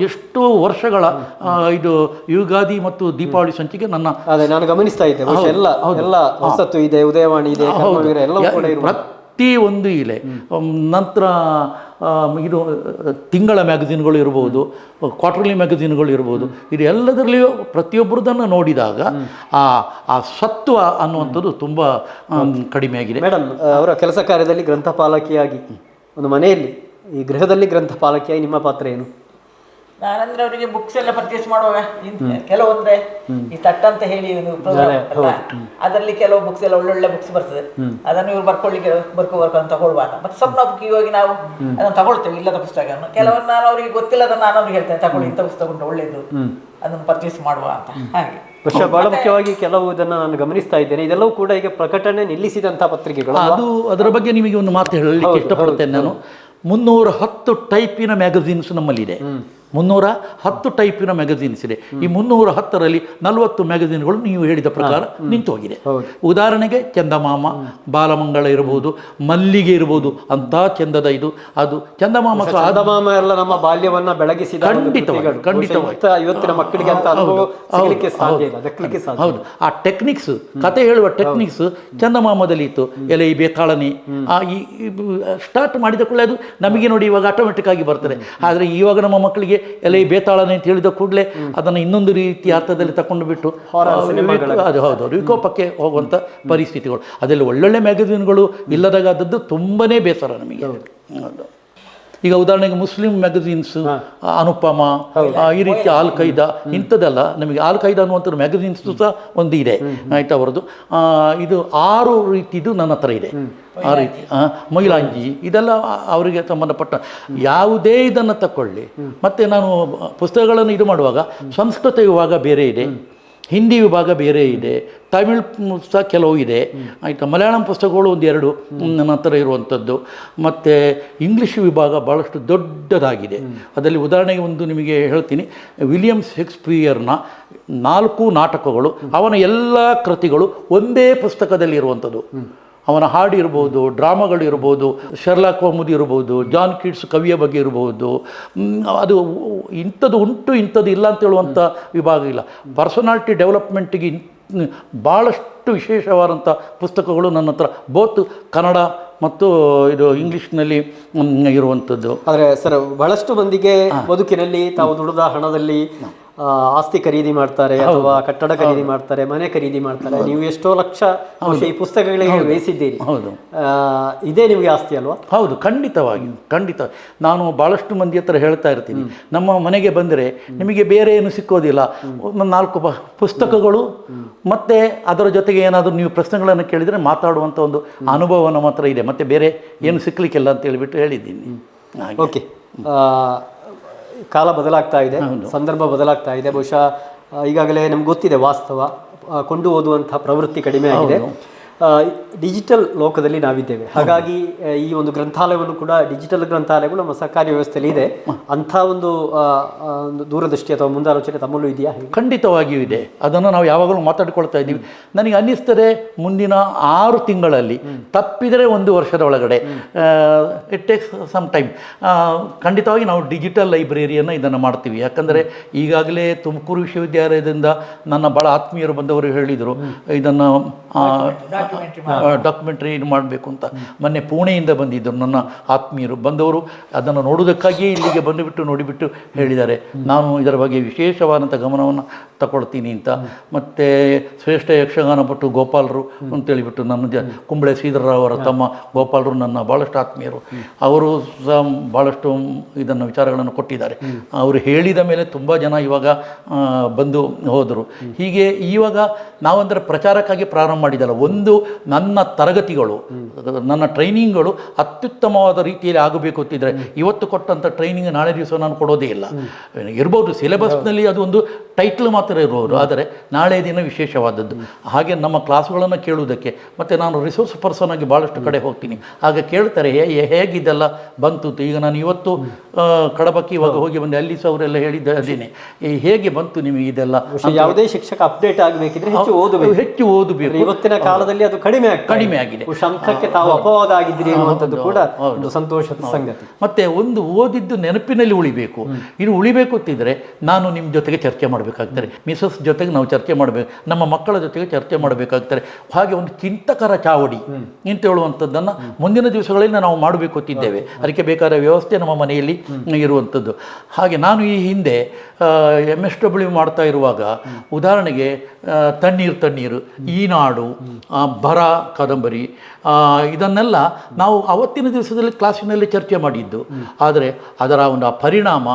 ಎಷ್ಟೋ ವರ್ಷಗಳ ಇದು ಯುಗಾದಿ ಮತ್ತು ದೀಪಾವಳಿ ಸಂಚಿಕೆ ನಾನು ಗಮನಿಸ್ತಾ ಇದ್ದೆ. ಎಲ್ಲ ಹೊಸತು ಇದೆ, ಉದಯವಾಣಿ ಇದೆ, ಪ್ರತಿ ಒಂದು ಇದೆ. ನಂತರ ಇದು ತಿಂಗಳ ಮ್ಯಾಗಝಿನ್ಗಳು ಇರ್ಬೋದು, ಕ್ವಾರ್ಟರ್ಲಿ ಮ್ಯಾಗಝಿನ್ಗಳು ಇರ್ಬೋದು, ಇದು ಎಲ್ಲದರಲ್ಲಿಯೂ ಪ್ರತಿಯೊಬ್ಬರದನ್ನು ನೋಡಿದಾಗ ಆ ಸತ್ವ ಅನ್ನುವಂಥದ್ದು ತುಂಬ ಕಡಿಮೆ ಆಗಿದೆ. ಮೇಡಮ್, ಅವರ ಕೆಲಸ ಕಾರ್ಯದಲ್ಲಿ ಗ್ರಂಥಪಾಲಕಿಯಾಗಿ ಒಂದು ಮನೆಯಲ್ಲಿ ಈ ಗೃಹದಲ್ಲಿ ಗ್ರಂಥಪಾಲಕಿಯಾಗಿ ನಿಮ್ಮ ಪಾತ್ರ ಏನು? ನಾನಂದ್ರೆ ಅವರಿಗೆ ಬುಕ್ಸ್ ಎಲ್ಲ ಪರ್ಚೇಸ್ ಮಾಡುವಾಗ ಕೆಲವೊಂದ್ರೆ ಈ ತಟ್ಟ ಅಂತ ಹೇಳಿ ಅದರಲ್ಲಿ ಕೆಲವು ಬುಕ್ಸ್ ಎಲ್ಲ ಒಳ್ಳೊಳ್ಳೆ ಬುಕ್ಸ್ ಬರ್ತದೆ, ಅದನ್ನು ಇವ್ರು ಬರ್ಕೊಳ್ಳಿಕ್ಕೆ ಬರ್ಕೊ ತಗೊಳ್ಬಾರ. ಮತ್ತೆ ಸ್ವಪ್ನ ಬುಕ್ಕಿಗೆ ಹೋಗಿ ನಾವು ಅದನ್ನು ತಗೊಳ್ತೇವೆ, ಇಲ್ಲದ ಪುಸ್ತಕವನ್ನು. ಕೆಲವೊಂದು ನಾನು ಅವರಿಗೆ ಗೊತ್ತಿಲ್ಲದ ನಾನು ಅವ್ರಿಗೆ ಹೇಳ್ತೇನೆ, ತಗೊಳ್ಳಿ ಇಂಥ ಪುಸ್ತಕ ಉಂಟು ಒಳ್ಳೇದು, ಅದನ್ನು ಪರ್ಚೇಸ್ ಮಾಡುವ ಅಂತ. ಹಾಗೆ ಬಹಳ ಮುಖ್ಯವಾಗಿ ಕೆಲವು ಇದನ್ನ ನಾನು ಗಮನಿಸ್ತಾ ಇದ್ದೇನೆ, ಇದೆಲ್ಲವೂ ಕೂಡ ಈಗ ಪ್ರಕಟಣೆ ನಿಲ್ಲಿಸಿದಂತ ಪತ್ರಿಕೆಗಳು. ಅದರ ಬಗ್ಗೆ ನಿಮಗೆ ಒಂದು ಮಾತು ಹೇಳಲಿಕ್ಕೆ ಇಷ್ಟಪಡುತ್ತೇನೆ ನಾನು. 310 ಟೈಪಿನ ಮ್ಯಾಗಝಿನ್ಸ್ ನಮ್ಮಲ್ಲಿದೆ. 310 ಟೈಪಿನ ಮ್ಯಾಗಝಿನ್ಸ್ ಇದೆ. ಈ 310ರಲ್ಲಿ 40 ಮ್ಯಾಗಝಿನ್ಗಳು ನೀವು ಹೇಳಿದ ಪ್ರಕಾರ ನಿಂತು ಹೋಗಿದೆ. ಉದಾಹರಣೆಗೆ ಚಂದಮಾಮ, ಬಾಲಮಂಗಳ ಇರಬಹುದು, ಮಲ್ಲಿಗೆ ಇರಬಹುದು, ಅಂತ ಚಂದದ ಇದು ಅದು ಚಂದಮಾಮ ಎಲ್ಲ ನಮ್ಮ ಬಾಲ್ಯವನ್ನ ಬೆಳಗಿಸಿದ ಖಂಡಿತವಾಗಿ ಇವತ್ತಿನ ಮಕ್ಕಳಿಗೆ ಅಂತ ಹೌದು. ಆ ಟೆಕ್ನಿಕ್ಸ್, ಕತೆ ಹೇಳುವ ಟೆಕ್ನಿಕ್ಸ್ ಚಂದಮಾಮದಲ್ಲಿ ಇತ್ತು. ಎಲೆ ಈ ಬೇತಾಳನೆ ಸ್ಟಾರ್ಟ್ ಮಾಡಿದ ಕೂಡಲೇ ಅದು ನಮಗೆ ನೋಡಿ ಇವಾಗ ಆಟೋಮೆಟಿಕ್ ಆಗಿ ಬರ್ತದೆ. ಆದರೆ ಇವಾಗ ನಮ್ಮ ಮಕ್ಕಳಿಗೆ ಎಲ್ಲ ಈ ಬೇತಾಳನೆ ಅಂತ ಹೇಳಿದ ಕೂಡಲೇ ಅದನ್ನು ಇನ್ನೊಂದು ರೀತಿಯ ಅರ್ಥದಲ್ಲಿ ತಕೊಂಡು ಬಿಟ್ಟು ಅದು ಹೌದು ವಿಕೋಪಕ್ಕೆ ಹೋಗುವಂಥ ಪರಿಸ್ಥಿತಿಗಳು. ಅದೆಲ್ಲ ಒಳ್ಳೊಳ್ಳೆ ಮ್ಯಾಗಝಿನ್ಗಳು ಇಲ್ಲದಾಗ ಆದದ್ದು ತುಂಬನೇ ಬೇಸರ ನಮಗೆ. ಈಗ ಉದಾಹರಣೆಗೆ ಮುಸ್ಲಿಂ ಮ್ಯಾಗಝಿನ್ಸ್, ಅನುಪಮ, ಈ ರೀತಿ ಆಲ್ ಖೈದಾ ಇಂಥದ್ದೆಲ್ಲ ನಮಗೆ. ಆಲ್ ಖೈದಾ ಅನ್ನುವಂಥದ್ದು ಮ್ಯಾಗಝಿನ್ಸ್ ಸಹ ಒಂದು ಇದೆ ಆಯ್ತು ಅವರದ್ದು. ಇದು 6 ರೀತಿದು ನನ್ನ ಹತ್ರ ಇದೆ. ಆ ರೀತಿ ಮೊಯ್ಲಾಂಜಿ ಇದೆಲ್ಲ ಅವರಿಗೆ ಸಂಬಂಧಪಟ್ಟ ಯಾವುದೇ ಇದನ್ನು ತಗೊಳ್ಳಿ. ಮತ್ತು ನಾನು ಪುಸ್ತಕಗಳನ್ನು ಇದು ಮಾಡುವಾಗ ಸಂಸ್ಕೃತ ವಿಭಾಗ ಬೇರೆ ಇದೆ, ಹಿಂದಿ ವಿಭಾಗ ಬೇರೆ ಇದೆ, ತಮಿಳ್ ಸಹ ಕೆಲವು ಇದೆ ಆಯಿತಾ, ಮಲಯಾಳಂ ಪುಸ್ತಕಗಳು 1-2 ನನ್ನ ಹತ್ರ ಇರುವಂಥದ್ದು, ಮತ್ತು ಇಂಗ್ಲೀಷ್ ವಿಭಾಗ ಭಾಳಷ್ಟು ದೊಡ್ಡದಾಗಿದೆ. ಅದರಲ್ಲಿ ಉದಾಹರಣೆಗೆ ಒಂದು ನಿಮಗೆ ಹೇಳ್ತೀನಿ. ವಿಲಿಯಂ ಶೇಕ್ಸ್ಪಿಯರ್ನ 4 ನಾಟಕಗಳು, ಅವನ ಎಲ್ಲ ಕೃತಿಗಳು ಒಂದೇ ಪುಸ್ತಕದಲ್ಲಿ ಇರುವಂಥದ್ದು. ಅವನ ಹಾಡು ಇರ್ಬೋದು, ಡ್ರಾಮಾಗಳು ಇರ್ಬೋದು, ಶರ್ಲಾಕ್ ಹೋಮ್ಸ್ ಇರ್ಬೋದು, ಜಾನ್ ಕೀಟ್ಸ್ ಕವಿಯ ಬಗ್ಗೆ ಇರ್ಬೋದು. ಅದು ಇಂಥದ್ದು ಉಂಟು ಇಂಥದ್ದು ಇಲ್ಲ ಅಂತ ಹೇಳುವಂಥ ವಿಭಾಗ ಇಲ್ಲ. ಪರ್ಸನಾಲಿಟಿ ಡೆವಲಪ್ಮೆಂಟಿಗೆ ಭಾಳಷ್ಟು ವಿಶೇಷವಾದಂಥ ಪುಸ್ತಕಗಳು ನನ್ನ ಹತ್ರ ಬೋತ್ ಕನ್ನಡ ಮತ್ತು ಇದು ಇಂಗ್ಲೀಷ್ನಲ್ಲಿ ಇರುವಂಥದ್ದು. ಆದರೆ ಸರ್, ಬಹಳಷ್ಟು ಮಂದಿಗೆ ಬದುಕಿನಲ್ಲಿ ತಾವು ದುಡಿದ ಹಣದಲ್ಲಿ ಆಸ್ತಿ ಖರೀದಿ ಮಾಡ್ತಾರೆ, ಅಥವಾ ಕಟ್ಟಡ ಖರೀದಿ ಮಾಡ್ತಾರೆ, ಮನೆ ಖರೀದಿ ಮಾಡ್ತಾರೆ. ನೀವು ಎಷ್ಟೋ ಲಕ್ಷ ಈ ಪುಸ್ತಕಗಳಿಗೆ ವ್ಯಯಿಸಿದ್ದೀರಿ. ಹೌದು, ಇದೇ ನಿಮಗೆ ಆಸ್ತಿ ಅಲ್ವಾ? ಹೌದು, ಖಂಡಿತವಾಗಿ. ನಾನು ಭಾಳಷ್ಟು ಮಂದಿ ಹತ್ರ ಹೇಳ್ತಾ ಇರ್ತೀನಿ, ನಮ್ಮ ಮನೆಗೆ ಬಂದರೆ ನಿಮಗೆ ಬೇರೆ ಏನು ಸಿಕ್ಕೋದಿಲ್ಲ, 4 ಪುಸ್ತಕಗಳು ಮತ್ತು ಅದರ ಜೊತೆಗೆ ಏನಾದರೂ ನೀವು ಪ್ರಶ್ನೆಗಳನ್ನು ಕೇಳಿದರೆ ಮಾತಾಡುವಂಥ ಒಂದು ಅನುಭವ ನಮ್ಮ ಹತ್ರ ಇದೆ, ಮತ್ತು ಬೇರೆ ಏನು ಸಿಕ್ಕಲಿಕ್ಕಿಲ್ಲ ಅಂತ ಹೇಳಿಬಿಟ್ಟು ಹೇಳಿದ್ದೀನಿ. ಓಕೆ, ಕಾಲ ಬದಲಾಗ್ತಾ ಇದೆ, ಸಂದರ್ಭ ಬದಲಾಗ್ತಾ ಇದೆ. ಬಹುಶಃ ಈಗಾಗಲೇ ನಮ್ಗೆ ಗೊತ್ತಿದೆ ವಾಸ್ತವ, ಕೊಂಡು ಓದುವಂತಹ ಪ್ರವೃತ್ತಿ ಕಡಿಮೆ ಆಗಿದೆ. ಡಿಜಿಟಲ್ ಲೋಕದಲ್ಲಿ ನಾವಿದ್ದೇವೆ. ಹಾಗಾಗಿ ಈ ಒಂದು ಗ್ರಂಥಾಲಯವನ್ನು ಕೂಡ ಡಿಜಿಟಲ್ ಗ್ರಂಥಾಲಯಗಳು ನಮ್ಮ ಸರ್ಕಾರಿ ವ್ಯವಸ್ಥೆಯಲ್ಲಿ ಇದೆ. ಅಂಥ ಒಂದು ದೂರದೃಷ್ಟಿ ಅಥವಾ ಮುಂದಾಲೋಚನೆ ತಮ್ಮಲ್ಲೂ ಇದೆಯಾ? ಖಂಡಿತವಾಗಿಯೂ ಇದೆ. ಅದನ್ನು ನಾವು ಯಾವಾಗಲೂ ಮಾತಾಡಿಕೊಳ್ತಾ ಇದ್ದೀವಿ. ನನಗೆ ಅನ್ನಿಸ್ತದೆ ಮುಂದಿನ 6 ತಿಂಗಳಲ್ಲಿ, ತಪ್ಪಿದರೆ 1 ವರ್ಷದ ಒಳಗಡೆ, ಇಟ್ ಟೇಕ್ಸ್ ಸಮ್ ಟೈಮ್, ಖಂಡಿತವಾಗಿ ನಾವು ಡಿಜಿಟಲ್ ಲೈಬ್ರರಿಯನ್ನು ಇದನ್ನು ಮಾಡ್ತೀವಿ. ಯಾಕಂದರೆ ಈಗಾಗಲೇ ತುಮಕೂರು ವಿಶ್ವವಿದ್ಯಾಲಯದಿಂದ ನನ್ನ ಭಾಳ ಆತ್ಮೀಯರು ಬಂದವರು ಹೇಳಿದರು, ಇದನ್ನು ಡಾಕ್ಯುಮೆಂಟ್ರಿ ಇದು ಮಾಡಬೇಕು ಅಂತ. ಮೊನ್ನೆ ಪುಣೆಯಿಂದ ಬಂದಿದ್ದರು ನನ್ನ ಆತ್ಮೀಯರು ಬಂದವರು, ಅದನ್ನು ನೋಡೋದಕ್ಕಾಗಿಯೇ ಇಲ್ಲಿಗೆ ಬಂದುಬಿಟ್ಟು ನೋಡಿಬಿಟ್ಟು ಹೇಳಿದ್ದಾರೆ, ನಾನು ಇದರ ಬಗ್ಗೆ ವಿಶೇಷವಾದಂಥ ಗಮನವನ್ನು ತಗೊಳ್ತೀನಿ ಅಂತ. ಮತ್ತು ಶ್ರೇಷ್ಠ ಯಕ್ಷಗಾನ ಪಟ್ಟು ಗೋಪಾಲರು ಅಂತೇಳಿಬಿಟ್ಟು ನನ್ನ ಕುಂಬಳೆ ಶ್ರೀಧರರಾವ್ ಅವರ ತಮ್ಮ ಗೋಪಾಲರು ನನ್ನ ಭಾಳಷ್ಟು ಆತ್ಮೀಯರು, ಅವರು ಸಹ ಭಾಳಷ್ಟು ಇದನ್ನು ವಿಚಾರಗಳನ್ನು ಕೊಟ್ಟಿದ್ದಾರೆ. ಅವರು ಹೇಳಿದ ಮೇಲೆ ತುಂಬ ಜನ ಇವಾಗ ಬಂದು ಹೋದರು. ಹೀಗೆ ಇವಾಗ ನಾವಂದರೆ ಪ್ರಚಾರಕ್ಕಾಗಿ ಪ್ರಾರಂಭ ಮಾಡಿದಲ್ಲ, ಒಂದು ನನ್ನ ತರಗತಿಗಳು, ನನ್ನ ಟ್ರೈನಿಂಗ್ಗಳು ಅತ್ಯುತ್ತಮವಾದ ರೀತಿಯಲ್ಲಿ ಆಗಬೇಕು ಅಂತಿದ್ರೆ ಇವತ್ತು ಕೊಟ್ಟಂಥ ಟ್ರೈನಿಂಗ್ ನಾಳೆ ದಿವಸ ನಾನು ಕೊಡೋದೇ ಇಲ್ಲ. ಇರ್ಬೋದು ಸಿಲೆಬಸ್ನಲ್ಲಿ ಅದು ಒಂದು ಟೈಟ್ಲ್ ಮಾತ್ರ ಇರ್ಬೋದು, ಆದರೆ ನಾಳೆ ದಿನ ವಿಶೇಷವಾದದ್ದು. ಹಾಗೆ ನಮ್ಮ ಕ್ಲಾಸ್ಗಳನ್ನು ಕೇಳುವುದಕ್ಕೆ, ಮತ್ತು ನಾನು ರಿಸೋರ್ಸ್ ಪರ್ಸನ್ ಆಗಿ ಭಾಳಷ್ಟು ಕಡೆ ಹೋಗ್ತೀನಿ. ಆಗ ಕೇಳ್ತಾರೆ ಹೇಗಿದೆಲ್ಲ ಬಂತು. ಈಗ ನಾನು ಇವತ್ತು ಕಡಬಕ್ಕೆ ಇವಾಗ ಹೋಗಿ ಬಂದೆ, ಅಲ್ಲಿ ಸಹ ಅವರೆಲ್ಲ ಹೇಳಿದ್ದ ಅದೇನೆ, ಹೇಗೆ ಬಂತು ನಿಮಗೆ ಇದೆಲ್ಲ. ಯಾವುದೇ ಶಿಕ್ಷಕ ಅಪ್ಡೇಟ್ ಆಗಬೇಕಿದ್ರೆ ಹೆಚ್ಚು ಓದಬೇಕು. ಇವತ್ತಿನ ಕಾಲದಲ್ಲಿ ಅದು ಕಡಿಮೆ ಆಗಿದೆ. ಶಂಖಕ್ಕೆ ತಾವು ಅಪವಾದ ಆಗಿದ್ದೀರಿ ಅನ್ನುವಂಥದ್ದು ಕೂಡ ಒಂದು ಸಂತೋಷದ ಸಂಗತಿ. ಮತ್ತೆ ಒಂದು ಓದಿದ್ದು ನೆನಪಿನಲ್ಲಿ ಉಳಿಬೇಕು. ಇನ್ನು ಉಳಿಬೇಕು ಅಂತಿದ್ರೆ ನಾನು ನಿಮ್ಮ ಜೊತೆಗೆ ಚರ್ಚೆ ಮಾಡಬೇಕಾಗ್ತಾರೆ, ಮಿಸಸ್ ಜೊತೆಗೆ ನಾವು ಚರ್ಚೆ ಮಾಡಬೇಕು, ನಮ್ಮ ಮಕ್ಕಳ ಜೊತೆಗೆ ಚರ್ಚೆ ಮಾಡಬೇಕಾಗ್ತಾರೆ. ಹಾಗೆ ಒಂದು ಚಿಂತಕರ ಚಾವಡಿ ಅಂತ ಹೇಳುವಂಥದ್ದನ್ನು ಮುಂದಿನ ದಿವಸಗಳಲ್ಲಿ ನಾವು ಮಾಡಬೇಕು ಅಂತಿದ್ದೇವೆ. ಅದಕ್ಕೆ ಬೇಕಾದ ವ್ಯವಸ್ಥೆ ನಮ್ಮ ಮನೆಯಲ್ಲಿ ಇರುವಂಥದ್ದು. ಹಾಗೆ ನಾನು ಈ ಹಿಂದೆ MSW ಮಾಡ್ತಾ ಇರುವಾಗ ಉದಾಹರಣೆಗೆ ತಣ್ಣೀರು, ಈನಾಡು, ಬರ ಕಾದಂಬರಿ, ಇದನ್ನೆಲ್ಲ ನಾವು ಅವತ್ತಿನ ದಿವಸದಲ್ಲಿ ಕ್ಲಾಸಿನಲ್ಲಿ ಚರ್ಚೆ ಮಾಡಿದ್ದು. ಆದರೆ ಅದರ ಒಂದು ಪರಿಣಾಮ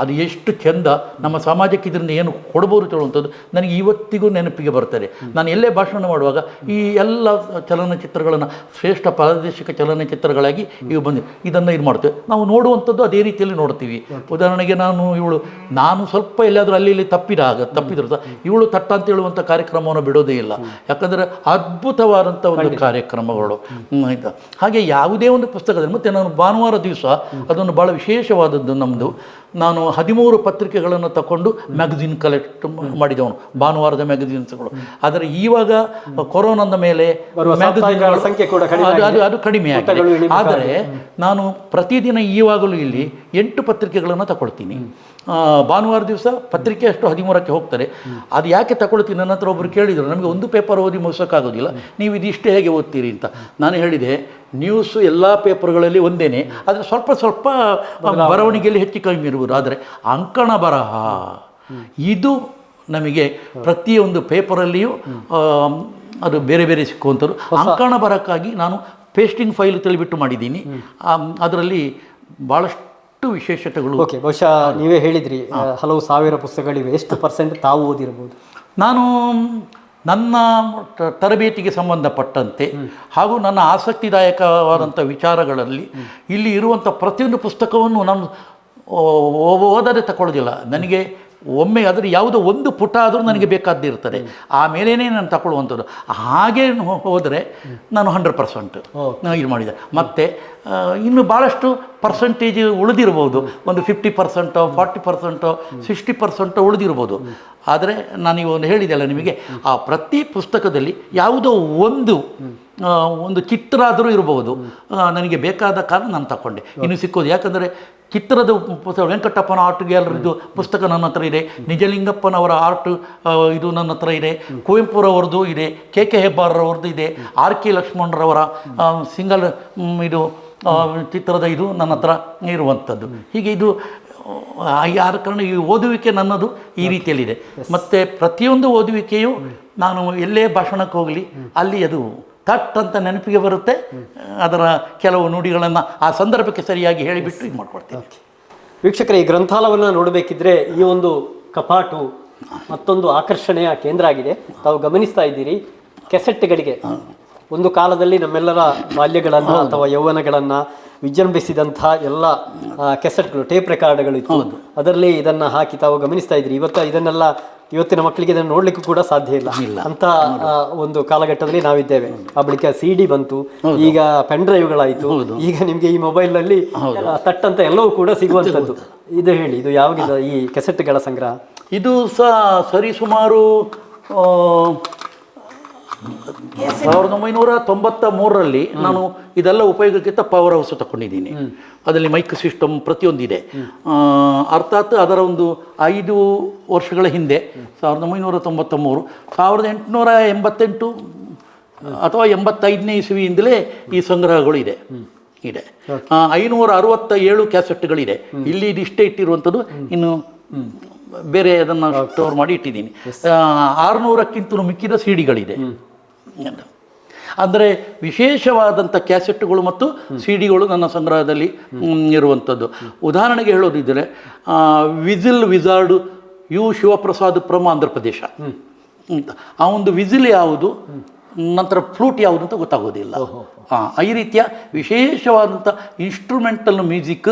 ಅದು ಎಷ್ಟು ಚೆಂದ ನಮ್ಮ ಸಮಾಜಕ್ಕೆ ಇದರಿಂದ ಏನು ಕೊಡ್ಬೋದು ಹೇಳುವಂಥದ್ದು ನನಗೆ ಇವತ್ತಿಗೂ ನೆನಪಿಗೆ ಬರ್ತದೆ. ನಾನು ಎಲ್ಲೇ ಭಾಷಣ ಮಾಡುವಾಗ ಈ ಎಲ್ಲ ಚಲನಚಿತ್ರಗಳನ್ನು ಶ್ರೇಷ್ಠ ಪ್ರಾದೇಶಿಕ ಚಲನಚಿತ್ರಗಳಾಗಿ ಇವು ಬಂದಿವೆ. ಇದನ್ನು ಇದು ಮಾಡ್ತೇವೆ, ನಾವು ನೋಡುವಂಥದ್ದು ಅದೇ ರೀತಿಯಲ್ಲಿ ನೋಡ್ತೀವಿ. ಉದಾಹರಣೆಗೆ ನಾನು ಸ್ವಲ್ಪ ಎಲ್ಲಾದರೂ ಅಲ್ಲಿ ಇಲ್ಲಿ ತಪ್ಪಿದ್ರು ಸಹ ಇವಳು ತಟ್ಟ ಅಂತ ಹೇಳುವಂಥ ಕಾರ್ಯಕ್ರಮವನ್ನು ಬಿಡೋದೇ ಇಲ್ಲ. ಯಾಕಂದರೆ ಅದ್ಭುತವಾದಂಥ ಒಂದು ಕಾರ್ಯಕ್ರಮಗಳು ಆಯಿತಾ. ಹಾಗೆ ಯಾವುದೇ ಒಂದು ಪುಸ್ತಕದಲ್ಲಿ ಮತ್ತು ನಾನು ಭಾನುವಾರ ದಿವಸ ಅದೊಂದು ಭಾಳ ವಿಶೇಷವಾದದ್ದು ನಮ್ಮದು. ನಾನು 13 ಪತ್ರಿಕೆಗಳನ್ನು ತಗೊಂಡು ಮ್ಯಾಗಝಿನ್ ಕಲೆಕ್ಟ್ ಮಾಡಿದವನು, ಭಾನುವಾರದ ಮ್ಯಾಗಝಿನ್ಸ್ಗಳು. ಆದರೆ ಇವಾಗ ಕೊರೋನಾದ ಮೇಲೆ ಮ್ಯಾಗಝಿನ್ಗಳ ಸಂಖ್ಯೆ ಕೂಡ ಅದು ಕಡಿಮೆ ಆಗಿದೆ. ಆದರೆ ನಾನು ಪ್ರತಿದಿನ ಈವಾಗಲೂ ಇಲ್ಲಿ 8 ಪತ್ರಿಕೆಗಳನ್ನು ತಗೊಳ್ತೀನಿ. ಭಾನುವಾರ ದಿವಸ ಪತ್ರಿಕೆ ಅಷ್ಟು 13ಕ್ಕೆ ಹೋಗ್ತಾರೆ. ಅದು ಯಾಕೆ ತಗೊಳ್ತೀನಿ? ನನ್ನ ಹತ್ರ ಒಬ್ಬರು ಕೇಳಿದರು, ನಮಗೆ ಒಂದು ಪೇಪರ್ ಓದಿ ಮುಗಿಸೋಕ್ಕಾಗೋದಿಲ್ಲ, ನೀವು ಇದಿಷ್ಟೇ ಹೇಗೆ ಓದ್ತೀರಿ ಅಂತ. ನಾನು ಹೇಳಿದೆ, ನ್ಯೂಸು ಎಲ್ಲ ಪೇಪರ್ಗಳಲ್ಲಿ ಒಂದೇನೆ, ಆದರೆ ಸ್ವಲ್ಪ ಬರವಣಿಗೆಯಲ್ಲಿ ಹೆಚ್ಚು ಕಡಿಮೆ ಇರ್ಬೋದು. ಆದರೆ ಅಂಕಣ ಬರಹ ಇದು ನಮಗೆ ಪ್ರತಿಯೊಂದು ಪೇಪರಲ್ಲಿಯೂ ಅದು ಬೇರೆ ಬೇರೆ ಸಿಕ್ಕುವಂಥದ್ದು. ಅಂಕಣ ಬರಹಕ್ಕಾಗಿ ನಾನು ಪೇಸ್ಟಿಂಗ್ ಫೈಲ್ ತಿಳಿಬಿಟ್ಟು ಮಾಡಿದ್ದೀನಿ. ಅದರಲ್ಲಿ ಭಾಳಷ್ಟು ವಿಶೇಷತೆಗಳು. ಓಕೆ, ಬಹುಶಃ ನೀವೇ ಹೇಳಿದ್ರಿ ಹಲವು ಸಾವಿರ ಪುಸ್ತಕಗಳಿವೆ. ಎಷ್ಟು % ತಾವು ಓದಿರ್ಬೋದು? ನಾನು ನನ್ನ ತರಬೇತಿಗೆ ಸಂಬಂಧಪಟ್ಟಂತೆ ಹಾಗೂ ನನ್ನ ಆಸಕ್ತಿದಾಯಕವಾದಂಥ ವಿಚಾರಗಳಲ್ಲಿ ಇಲ್ಲಿ ಇರುವಂಥ ಪ್ರತಿಯೊಂದು ಪುಸ್ತಕವನ್ನು ನಾನು ಓದದೆ ತಗೊಳ್ಳೋದಿಲ್ಲ. ನನಗೆ ಒಮ್ಮೆ ಅದರ ಯಾವುದೋ ಒಂದು ಪುಟ ಆದರೂ ನನಗೆ ಬೇಕಾದ್ದಿರ್ತದೆ, ಆಮೇಲೇ ನಾನು ತಗೊಳ್ಳುವಂಥದ್ದು. ಹಾಗೆ ಹೋದರೆ ನಾನು 100% ಇದು ಮಾಡಿದೆ. ಮತ್ತು ಇನ್ನು ಭಾಳಷ್ಟು ಪರ್ಸೆಂಟೇಜ್ ಉಳಿದಿರ್ಬೋದು, ಒಂದು 50%, 40%, 60% ಉಳಿದಿರ್ಬೋದು. ಆದರೆ ನಾನು ಒಂದು ಹೇಳಿದೆಲ್ಲ ನಿಮಗೆ, ಆ ಪ್ರತಿ ಪುಸ್ತಕದಲ್ಲಿ ಯಾವುದೋ ಒಂದು ಚಿತ್ರ ಆದರೂ ಇರಬಹುದು. ನನಗೆ ಬೇಕಾದ ಕಾರಣ ನಾನು ತಗೊಂಡೆ. ಇನ್ನು ಸಿಕ್ಕೋದು ಯಾಕಂದರೆ ಚಿತ್ರದ ಪುಸ್ತಕ ವೆಂಕಟಪ್ಪನ ಆರ್ಟ್ ಗ್ಯಾಲರಿದು ಪುಸ್ತಕ ನನ್ನ ಹತ್ರ ಇದೆ, ನಿಜಲಿಂಗಪ್ಪನವರ ಆರ್ಟ್ ಇದು ನನ್ನ ಹತ್ರ ಇದೆ, ಕುವೆಂಪುರವ್ರದ್ದು ಇದೆ, KK ಹೆಬ್ಬಾರರವ್ರದ್ದು ಇದೆ, RK ಲಕ್ಷ್ಮಣರವರ ಸಿಂಗಲ್ ಇದು ಚಿತ್ರದ ಇದು ನನ್ನ ಹತ್ರ ಇರುವಂಥದ್ದು. ಹೀಗೆ ಇದು ಯಾರ ಕಾರಣ ಈ ಓದುವಿಕೆ ನನ್ನದು ಈ ರೀತಿಯಲ್ಲಿದೆ. ಮತ್ತು ಪ್ರತಿಯೊಂದು ಓದುವಿಕೆಯು ನಾನು ಎಲ್ಲೇ ಭಾಷಣಕ್ಕೆ ಹೋಗಲಿ ಅಲ್ಲಿ ಅದು ತಟ್ ಅಂತ ನೆನಪಿಗೆ ಬರುತ್ತೆ. ಅದರ ಕೆಲವು ನುಡಿಗಳನ್ನು ಆ ಸಂದರ್ಭಕ್ಕೆ ಸರಿಯಾಗಿ ಹೇಳಿಬಿಟ್ಟು ಇದು ಮಾಡ್ಕೊಡ್ತೀನಿ. ವೀಕ್ಷಕರೇ, ಈ ಗ್ರಂಥಾಲಯವನ್ನು ನೋಡಬೇಕಿದ್ರೆ ಈ ಒಂದು ಕಪಾಟು ಮತ್ತೊಂದು ಆಕರ್ಷಣೆಯ ಕೇಂದ್ರ ಆಗಿದೆ. ತಾವು ಗಮನಿಸ್ತಾ ಇದ್ದೀರಿ, ಕೆಸೆಟ್ಗಳಿಗೆ ಒಂದು ಕಾಲದಲ್ಲಿ ನಮ್ಮೆಲ್ಲರ ಬಾಲ್ಯಗಳನ್ನು ಅಥವಾ ಯೌವನಗಳನ್ನು ವಿಜೃಂಭಿಸಿದಂಥ ಎಲ್ಲ ಕೆಸೆಟ್ಗಳು, ಟೇಪ್ ರೆಕಾರ್ಡ್ಗಳು ಇತ್ತು. ಅದರಲ್ಲಿ ಇದನ್ನು ಹಾಕಿ ತಾವು ಗಮನಿಸ್ತಾ ಇದ್ದೀರಿ. ಇವತ್ತಿನ ಮಕ್ಕಳಿಗೆ ಇದನ್ನು ನೋಡ್ಲಿಕ್ಕೂ ಕೂಡ ಸಾಧ್ಯ ಇಲ್ಲ ಅಂತ ಒಂದು ಕಾಲಘಟ್ಟದಲ್ಲಿ ನಾವಿದ್ದೇವೆ. ಆ ಬಳಿಕ CD ಬಂತು, ಈಗ ಪೆನ್ ಡ್ರೈವ್ಗಳಾಯಿತು, ಈಗ ನಿಮಗೆ ಈ ಮೊಬೈಲ್ನಲ್ಲಿ ತಟ್ಟಂತ ಎಲ್ಲವೂ ಕೂಡ ಸಿಗುವಂಥದ್ದು. ಇದು ಹೇಳಿ, ಇದು ಯಾವಾಗ ಈ ಕೆಸೆಟ್ಗಳ ಸಂಗ್ರಹ? ಇದು ಸರಿಸುಮಾರು 1993ರಲ್ಲಿ ನಾನು ಇದೆಲ್ಲ ಉಪಯೋಗಕ್ಕಿಂತ ಪವರ್ ಹೌಸ್ ತಗೊಂಡಿದ್ದೀನಿ. ಅದರಲ್ಲಿ ಮೈಕ್ ಸಿಸ್ಟಮ್ ಪ್ರತಿಯೊಂದಿದೆ. ಅರ್ಥಾತ್ ಅದರ ಒಂದು 5 ವರ್ಷಗಳ ಹಿಂದೆ 1993, 1888 ಅಥವಾ 85ನೇ ಇಸವಿಯಿಂದಲೇ ಈ ಸಂಗ್ರಹಗಳು ಇದೆ. 567 ಕ್ಯಾಸೆಟ್ಗಳಿದೆ. ಇಲ್ಲಿ ಇದಿಷ್ಟೇ ಇಟ್ಟಿರುವಂಥದ್ದು. ಇನ್ನು ಬೇರೆ ಅದನ್ನು ಸ್ಟೋರ್ ಮಾಡಿ ಇಟ್ಟಿದ್ದೀನಿ. 600ಕ್ಕಿಂತಲೂ ಮಿಕ್ಕಿದ CDಗಳಿದೆ. ಅಂದರೆ ವಿಶೇಷವಾದಂಥ ಕ್ಯಾಸೆಟ್ಗಳು ಮತ್ತು CDಗಳು ನನ್ನ ಸಂಗ್ರಹದಲ್ಲಿ ಇರುವಂಥದ್ದು. ಉದಾಹರಣೆಗೆ ಹೇಳೋದಿದ್ದರೆ whistle wizard U Shivaprasad from Andhra Pradesh. ಆ ಒಂದು ವಿಸಿಲ್ ಯಾವುದು, ನಂತರ ಫ್ಲೂಟ್ ಯಾವುದು ಅಂತ ಗೊತ್ತಾಗೋದಿಲ್ಲ. ಈ ರೀತಿಯ ವಿಶೇಷವಾದಂಥ ಇನ್ಸ್ಟ್ರೂಮೆಂಟಲ್ ಮ್ಯೂಸಿಕ್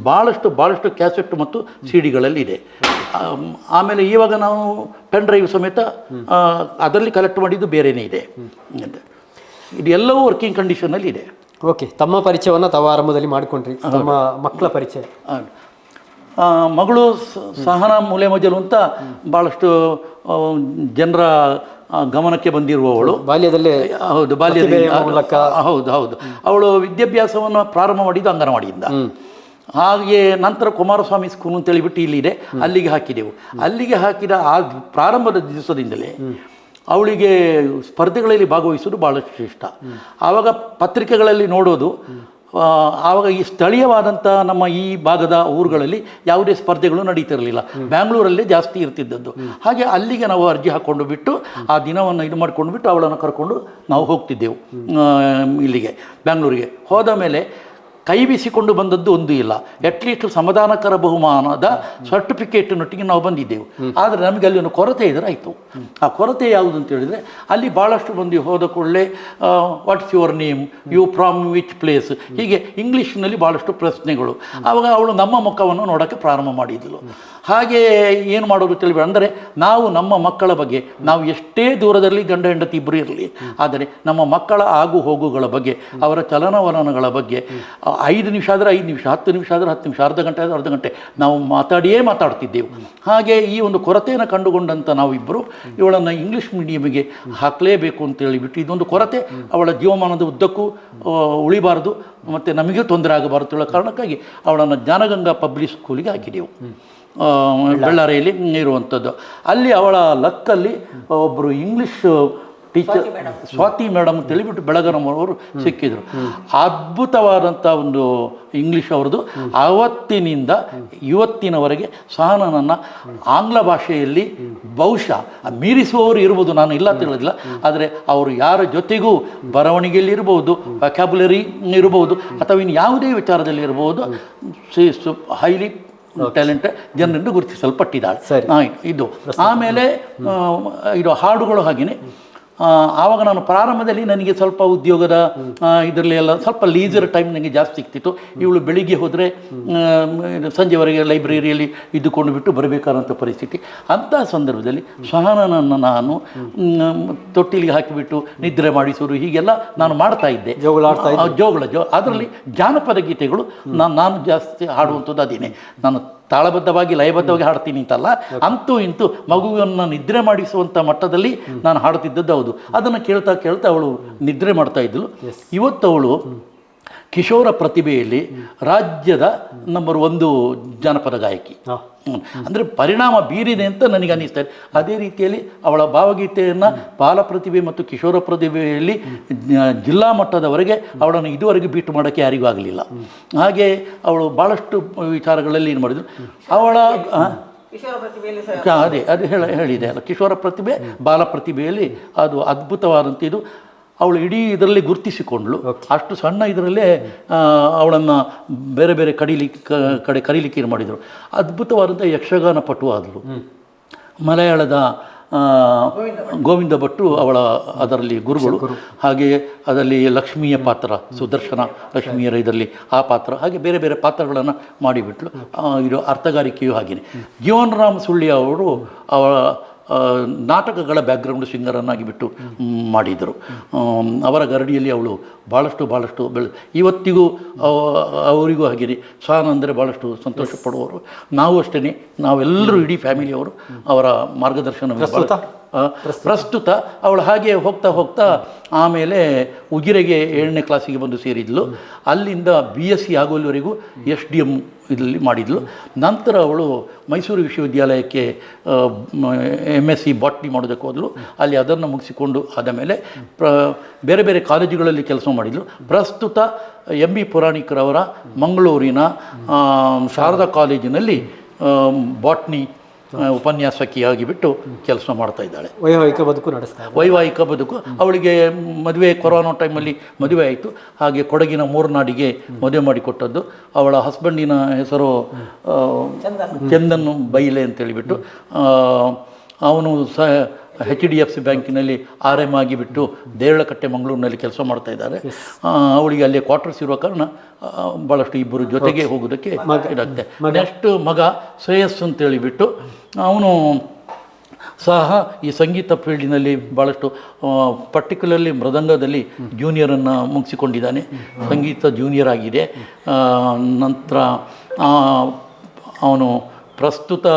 ಭಾಳಷ್ಟು ಕ್ಯಾಸೆಟ್ ಮತ್ತು CDಗಳಲ್ಲಿ ಇದೆ. ಆಮೇಲೆ ಇವಾಗ ನಾವು ಪೆನ್ ಡ್ರೈವ್ ಸಮೇತ ಅದರಲ್ಲಿ ಕಲೆಕ್ಟ್ ಮಾಡಿದ್ದು ಬೇರೆಯೇ ಇದೆ. ಇದೆಲ್ಲವೂ ವರ್ಕಿಂಗ್ ಕಂಡೀಷನಲ್ಲಿ ಇದೆ. ಓಕೆ, ತಮ್ಮ ಪರಿಚಯವನ್ನು ತಾವು ಆರಂಭದಲ್ಲಿ ಮಾಡಿಕೊಂಡ್ರಿ. ತಮ್ಮ ಮಕ್ಕಳ ಪರಿಚಯ? ಮಗಳು ಸಹನಾ ಮೂಲೆ ಮಜಲು ಅಂತ ಭಾಳಷ್ಟು ಜನರ ಗಮನಕ್ಕೆ ಬಂದಿರುವವಳು. ಬಾಲ್ಯದಲ್ಲೇ ಹೌದು, ಬಾಲ್ಯದಲ್ಲಿ ಮೂಲಕ. ಹೌದು ಹೌದು. ಅವಳು ವಿದ್ಯಾಭ್ಯಾಸವನ್ನು ಪ್ರಾರಂಭ ಮಾಡಿದ್ದು ಅಂಗನವಾಡಿಯಿಂದ. ಹಾಗೆ ನಂತರ ಕುಮಾರಸ್ವಾಮಿ ಸ್ಕೂಲ್ ಅಂತೇಳಿಬಿಟ್ಟು ಇಲ್ಲಿದೆ, ಅಲ್ಲಿಗೆ ಹಾಕಿದೆವು. ಅಲ್ಲಿಗೆ ಹಾಕಿದ ಆ ಪ್ರಾರಂಭದ ದಿವಸದಿಂದಲೇ ಅವಳಿಗೆ ಸ್ಪರ್ಧೆಗಳಲ್ಲಿ ಭಾಗವಹಿಸೋದು ಭಾಳಷ್ಟು ಇಷ್ಟ. ಆವಾಗ ಪತ್ರಿಕೆಗಳಲ್ಲಿ ನೋಡೋದು, ಆವಾಗ ಈ ಸ್ಥಳೀಯವಾದಂಥ ನಮ್ಮ ಈ ಭಾಗದ ಊರುಗಳಲ್ಲಿ ಯಾವುದೇ ಸ್ಪರ್ಧೆಗಳು ನಡೀತಿರಲಿಲ್ಲ, ಬ್ಯಾಂಗ್ಳೂರಲ್ಲೇ ಜಾಸ್ತಿ ಇರ್ತಿದ್ದದ್ದು. ಹಾಗೆ ಅಲ್ಲಿಗೆ ನಾವು ಅರ್ಜಿ ಹಾಕ್ಕೊಂಡು ಬಿಟ್ಟು ಆ ದಿನವನ್ನು ಇದು ಮಾಡ್ಕೊಂಡು ಬಿಟ್ಟು ಅವಳನ್ನು ಕರ್ಕೊಂಡು ನಾವು ಹೋಗ್ತಿದ್ದೆವು ಇಲ್ಲಿಗೆ ಬ್ಯಾಂಗ್ಳೂರಿಗೆ. ಹೋದ ಮೇಲೆ ಕೈ ಬೀಸಿಕೊಂಡು ಬಂದದ್ದು ಒಂದು ಇಲ್ಲ, ಅಟ್ಲೀಸ್ಟ್ ಸಮಾಧಾನಕರ ಬಹುಮಾನದ ಸರ್ಟಿಫಿಕೇಟ್ನೊಟ್ಟಿಗೆ ನಾವು ಬಂದಿದ್ದೆವು. ಆದರೆ ನಮಗೆ ಅಲ್ಲಿ ಒಂದು ಕೊರತೆ ಎದುರಾಯಿತು. ಆ ಕೊರತೆ ಯಾವುದು ಅಂತ ಹೇಳಿದರೆ, ಅಲ್ಲಿ ಭಾಳಷ್ಟು ಮಂದಿ ಹೋದ ಕೂಡಲೇ what's your name, you from which place, ಹೀಗೆ ಇಂಗ್ಲೀಷ್ನಲ್ಲಿ ಭಾಳಷ್ಟು ಪ್ರಶ್ನೆಗಳು. ಆವಾಗ ಅವಳು ನಮ್ಮ ಮುಖವನ್ನು ನೋಡೋಕ್ಕೆ ಪ್ರಾರಂಭ ಮಾಡಿದ್ಳು. ಹಾಗೆ ಏನು ಮಾಡೋದು ತಿಳಿಬೇಡ, ಅಂದರೆ ನಾವು ನಮ್ಮ ಮಕ್ಕಳ ಬಗ್ಗೆ, ನಾವು ಎಷ್ಟೇ ದೂರದಲ್ಲಿ ಗಂಡ ಹೆಂಡತಿ ಇಬ್ಬರು ಇರಲಿ, ಆದರೆ ನಮ್ಮ ಮಕ್ಕಳ ಆಗು ಹೋಗುಗಳ ಬಗ್ಗೆ, ಅವರ ಚಲನವಲನಗಳ ಬಗ್ಗೆ 5 ನಿಮಿಷ ಆದರೆ 5 ನಿಮಿಷ, 10 ನಿಮಿಷ ಆದರೆ 10 ನಿಮಿಷ, ಅರ್ಧ ಗಂಟೆ ಆದರೆ ಅರ್ಧ ಗಂಟೆ ನಾವು ಮಾತಾಡ್ತಿದ್ದೆವು. ಹಾಗೆ ಈ ಒಂದು ಕೊರತೆಯನ್ನು ಕಂಡುಕೊಂಡಂಥ ನಾವಿಬ್ಬರು ಇವಳನ್ನು ಇಂಗ್ಲೀಷ್ ಮೀಡಿಯಮಿಗೆ ಹಾಕಲೇಬೇಕು ಅಂತೇಳಿಬಿಟ್ಟು, ಇದೊಂದು ಕೊರತೆ ಅವಳ ಜೀವಮಾನದ ಉದ್ದಕ್ಕೂ ಉಳಿಬಾರ್ದು ಮತ್ತು ನಮಗೂ ತೊಂದರೆ ಆಗಬಾರ್ದು ಹೇಳೋ ಕಾರಣಕ್ಕಾಗಿ ಅವಳನ್ನು ಜ್ಞಾನಗಂಗಾ ಪಬ್ಲಿಕ್ ಸ್ಕೂಲಿಗೆ ಹಾಕಿದೆವು, ಬಳ್ಳಾರಿಯಲ್ಲಿ ಇರುವಂಥದ್ದು. ಅಲ್ಲಿ ಅವಳ ಲಕ್ಕಲ್ಲಿ ಒಬ್ಬರು ಇಂಗ್ಲೀಷ್ ಟೀಚರ್ ಸ್ವಾತಿ ಮೇಡಮ್ ಅಂತೇಳಿಬಿಟ್ಟು ಬೆಳಗನವರು ಸಿಕ್ಕಿದ್ರು. ಅದ್ಭುತವಾದಂಥ ಒಂದು ಇಂಗ್ಲೀಷ್ ಅವ್ರದ್ದು. ಆವತ್ತಿನಿಂದ ಇವತ್ತಿನವರೆಗೆ ಸಹ ನನ್ನನ್ನು ಆಂಗ್ಲ ಭಾಷೆಯಲ್ಲಿ ಬಹುಶಃ ಮೀರಿಸುವವರು ಇರ್ಬೋದು, ನಾನು ಇಲ್ಲ ಅಂತ ಹೇಳೋದಿಲ್ಲ, ಆದರೆ ಅವರು ಯಾರ ಜೊತೆಗೂ ಬರವಣಿಗೆಯಲ್ಲಿ ಇರ್ಬೋದು, ವ್ಯಾಕ್ಯಾಬುಲರಿ ಇರ್ಬೋದು, ಅಥವಾ ಇನ್ನು ಯಾವುದೇ ವಿಚಾರದಲ್ಲಿ ಇರ್ಬೋದು, ಹೈಲಿ ಟ್ಯಾಲೆಂಟೆಡ್ ಜನರಿಂದ ಗುರುತಿಸಲ್ಪಟ್ಟಿದ್ದಾಳೆ. ಇದು ಆಮೇಲೆ ಇದು ಹಾಡುಗಳು ಹಾಗೆಯೇ. ಆವಾಗ ನಾನು ಪ್ರಾರಂಭದಲ್ಲಿ ನನಗೆ ಸ್ವಲ್ಪ ಉದ್ಯೋಗದ ಇದರಲ್ಲಿ ಎಲ್ಲ ಸ್ವಲ್ಪ ಲೀಸರ್ ಟೈಮ್ ನನಗೆ ಜಾಸ್ತಿ ಸಿಗ್ತಿತ್ತು. ಇವಳು ಬೆಳಿಗ್ಗೆ ಹೋದರೆ ಸಂಜೆವರೆಗೆ ಲೈಬ್ರರಿಯಲ್ಲಿ ಇದ್ದುಕೊಂಡು ಬಿಟ್ಟು ಬರಬೇಕಾದಂಥ ಪರಿಸ್ಥಿತಿ. ಅಂಥ ಸಂದರ್ಭದಲ್ಲಿ ಸಹನನನ್ನು ನಾನು ತೊಟ್ಟಿಲಿಗೆ ಹಾಕಿಬಿಟ್ಟು ನಿದ್ರೆ ಮಾಡಿಸೋರು ಹೀಗೆಲ್ಲ ನಾನು ಮಾಡ್ತಾ ಇದ್ದೆ. ಅದರಲ್ಲಿ ಜಾನಪದ ಗೀತೆಗಳು ನಾನು ಜಾಸ್ತಿ ಹಾಡುವಂಥದ್ದು ಅದೇನೆ. ನಾನು ತಾಳಬದ್ಧವಾಗಿ ಲಯಬದ್ಧವಾಗಿ ಹಾಡ್ತೀನಿ ಅಂತಲ್ಲ, ಅಂತೂ ಇಂತೂ ಮಗುವನ್ನು ನಿದ್ರೆ ಮಾಡಿಸುವಂಥ ಮಟ್ಟದಲ್ಲಿ ನಾನು ಹಾಡ್ತಿದ್ದದ್ದು ಹೌದು. ಅದನ್ನು ಕೇಳ್ತಾ ಕೇಳ್ತಾ ಅವಳು ನಿದ್ರೆ ಮಾಡ್ತಾ ಇದ್ದಳು. ಇವತ್ತು ಅವಳು ಕಿಶೋರ ಪ್ರತಿಭೆಯಲ್ಲಿ ರಾಜ್ಯದ ನಂಬರ್ 1 ಜಾನಪದ ಗಾಯಕಿ. ಅಂದರೆ ಪರಿಣಾಮ ಬೀರಿದೆ ಅಂತ ನನಗೆ ಅನ್ನಿಸ್ತಾ ಇದೆ. ಅದೇ ರೀತಿಯಲ್ಲಿ ಅವಳ ಭಾವಗೀತೆಯನ್ನು ಬಾಲ ಪ್ರತಿಭೆ ಮತ್ತು ಕಿಶೋರ ಪ್ರತಿಭೆಯಲ್ಲಿ ಜಿಲ್ಲಾ ಮಟ್ಟದವರೆಗೆ ಅವಳನ್ನು ಇದುವರೆಗೆ ಬೀಟ್ ಮಾಡೋಕ್ಕೆ ಯಾರಿಗೂ ಆಗಲಿಲ್ಲ. ಹಾಗೆ ಅವಳು ಭಾಳಷ್ಟು ವಿಚಾರಗಳಲ್ಲಿ ಏನು ಮಾಡಿದ್ರು. ಅವಳ ಅದೇ ಹೇಳಿದೆ ಅಲ್ಲ, ಕಿಶೋರ ಪ್ರತಿಭೆ ಬಾಲ ಪ್ರತಿಭೆಯಲ್ಲಿ ಅದು ಅದ್ಭುತವಾದಂಥ ಇದು. ಅವಳು ಇಡೀ ಇದರಲ್ಲಿ ಗುರುತಿಸಿಕೊಂಡ್ಳು. ಅಷ್ಟು ಸಣ್ಣ ಇದರಲ್ಲೇ ಅವಳನ್ನು ಬೇರೆ ಬೇರೆ ಕಡೆ ಕರೀಲಿಕ್ಕೆ ಏನು ಮಾಡಿದರು. ಅದ್ಭುತವಾದಂಥ ಯಕ್ಷಗಾನ ಪಟು ಆದಳು. ಮಲಯಾಳದ ಗೋವಿಂದ ಭಟ್ರು ಅವಳ ಅದರಲ್ಲಿ ಗುರುಗಳು. ಹಾಗೆಯೇ ಅದರಲ್ಲಿ ಲಕ್ಷ್ಮಿಯ ಪಾತ್ರ, ಸುದರ್ಶನ ಲಕ್ಷ್ಮಿಯರ ಇದರಲ್ಲಿ ಆ ಪಾತ್ರ, ಹಾಗೆ ಬೇರೆ ಬೇರೆ ಪಾತ್ರಗಳನ್ನು ಮಾಡಿಬಿಟ್ಲು. ಇದು ಅರ್ಥಗಾರಿಕೆಯೂ ಹಾಗೆಯೇ. ಜೀವನ್ ರಾಮ್ ಸುಳ್ಳಿ ಅವರು ಅವಳ ನಾಟಕಗಳ ಬ್ಯಾಕ್ಗ್ರೌಂಡ್ ಸಿಂಗರನ್ನಾಗಿ ಬಿಟ್ಟು ಮಾಡಿದರು. ಅವರ ಗರಡಿಯಲ್ಲಿ ಅವಳು ಭಾಳಷ್ಟು ಇವತ್ತಿಗೂ ಅವರಿಗೂ ಹಾಗೆಯೇ ಸಹನ ಅಂದರೆ ಭಾಳಷ್ಟು ಸಂತೋಷ ಪಡುವವರು. ನಾವು ಅಷ್ಟೇ, ನಾವೆಲ್ಲರೂ ಇಡೀ ಫ್ಯಾಮಿಲಿಯವರು ಅವರ ಮಾರ್ಗದರ್ಶನ. ಪ್ರಸ್ತುತ ಅವಳು ಹಾಗೆ ಹೋಗ್ತಾ ಆಮೇಲೆ ಉಜಿರೆಗೆ 7ನೇ ಕ್ಲಾಸಿಗೆ ಬಂದು ಸೇರಿದ್ಲು. ಅಲ್ಲಿಂದ BSc ಆಗೋಲ್ಲಿವರೆಗೂ SDM ಇದರಲ್ಲಿ ಮಾಡಿದ್ಲು. ನಂತರ ಅವಳು ಮೈಸೂರು ವಿಶ್ವವಿದ್ಯಾಲಯಕ್ಕೆ MSc ಬಾಟ್ನಿ ಮಾಡೋದಕ್ಕೆ ಹೋದಳು. ಅಲ್ಲಿ ಅದನ್ನು ಮುಗಿಸಿಕೊಂಡು ಆದ ಮೇಲೆ ಬೇರೆ ಬೇರೆ ಕಾಲೇಜುಗಳಲ್ಲಿ ಕೆಲಸ ಮಾಡಿದ್ಲು. ಪ್ರಸ್ತುತ MB ಪುರಾಣಿಕರವರ ಮಂಗಳೂರಿನ ಶಾರದಾ ಕಾಲೇಜಿನಲ್ಲಿ ಬಾಟ್ನಿ ಉಪನ್ಯಾಸಕಿಯಾಗಿ ಬಿಟ್ಟು ಕೆಲಸ ಮಾಡ್ತಾ ಇದ್ದಾಳೆ. ವೈವಾಹಿಕ ಬದುಕು ಅವಳಿಗೆ ಮದುವೆ ಕೊರೋನಾ ಟೈಮಲ್ಲಿ ಮದುವೆ ಆಯಿತು. ಹಾಗೆ ಕೊಡಗಿನ ಮೂರ್ನಾಡಿಗೆ ಮದುವೆ ಮಾಡಿಕೊಟ್ಟದ್ದು. ಅವಳ ಹಸ್ಬೆಂಡಿನ ಹೆಸರು ಚಂದನ್ ಬೈಲೆ ಅಂತೇಳಿಬಿಟ್ಟು, ಅವನು HDFC ಬ್ಯಾಂಕಿನಲ್ಲಿ RM ಆಗಿಬಿಟ್ಟು ದೇರಳಕಟ್ಟೆ ಮಂಗಳೂರಿನಲ್ಲಿ ಕೆಲಸ ಮಾಡ್ತಾ ಇದ್ದಾರೆ. ಅವಳಿಗೆ ಅಲ್ಲಿ ಕ್ವಾರ್ಟರ್ಸ್ ಇರುವ ಕಾರಣ ಭಾಳಷ್ಟು ಇಬ್ಬರು ಜೊತೆಗೆ ಹೋಗೋದಕ್ಕೆ ಇರುತ್ತೆ. ನೆಕ್ಸ್ಟ್ ಮಗ ಶ್ರೇಯಸ್ ಅಂತೇಳಿಬಿಟ್ಟು ಅವನು ಸಹ ಈ ಸಂಗೀತ ಫೀಲ್ಡಿನಲ್ಲಿ ಭಾಳಷ್ಟು ಪರ್ಟಿಕ್ಯುಲರ್ಲಿ ಮೃದಂಗದಲ್ಲಿ ಜೂನಿಯರನ್ನು ಮುಗಿಸಿಕೊಂಡಿದ್ದಾನೆ. ಸಂಗೀತ ಜೂನಿಯರ್ ಆಗಿದೆ. ನಂತರ ಅವನು ಪ್ರಸ್ತುತ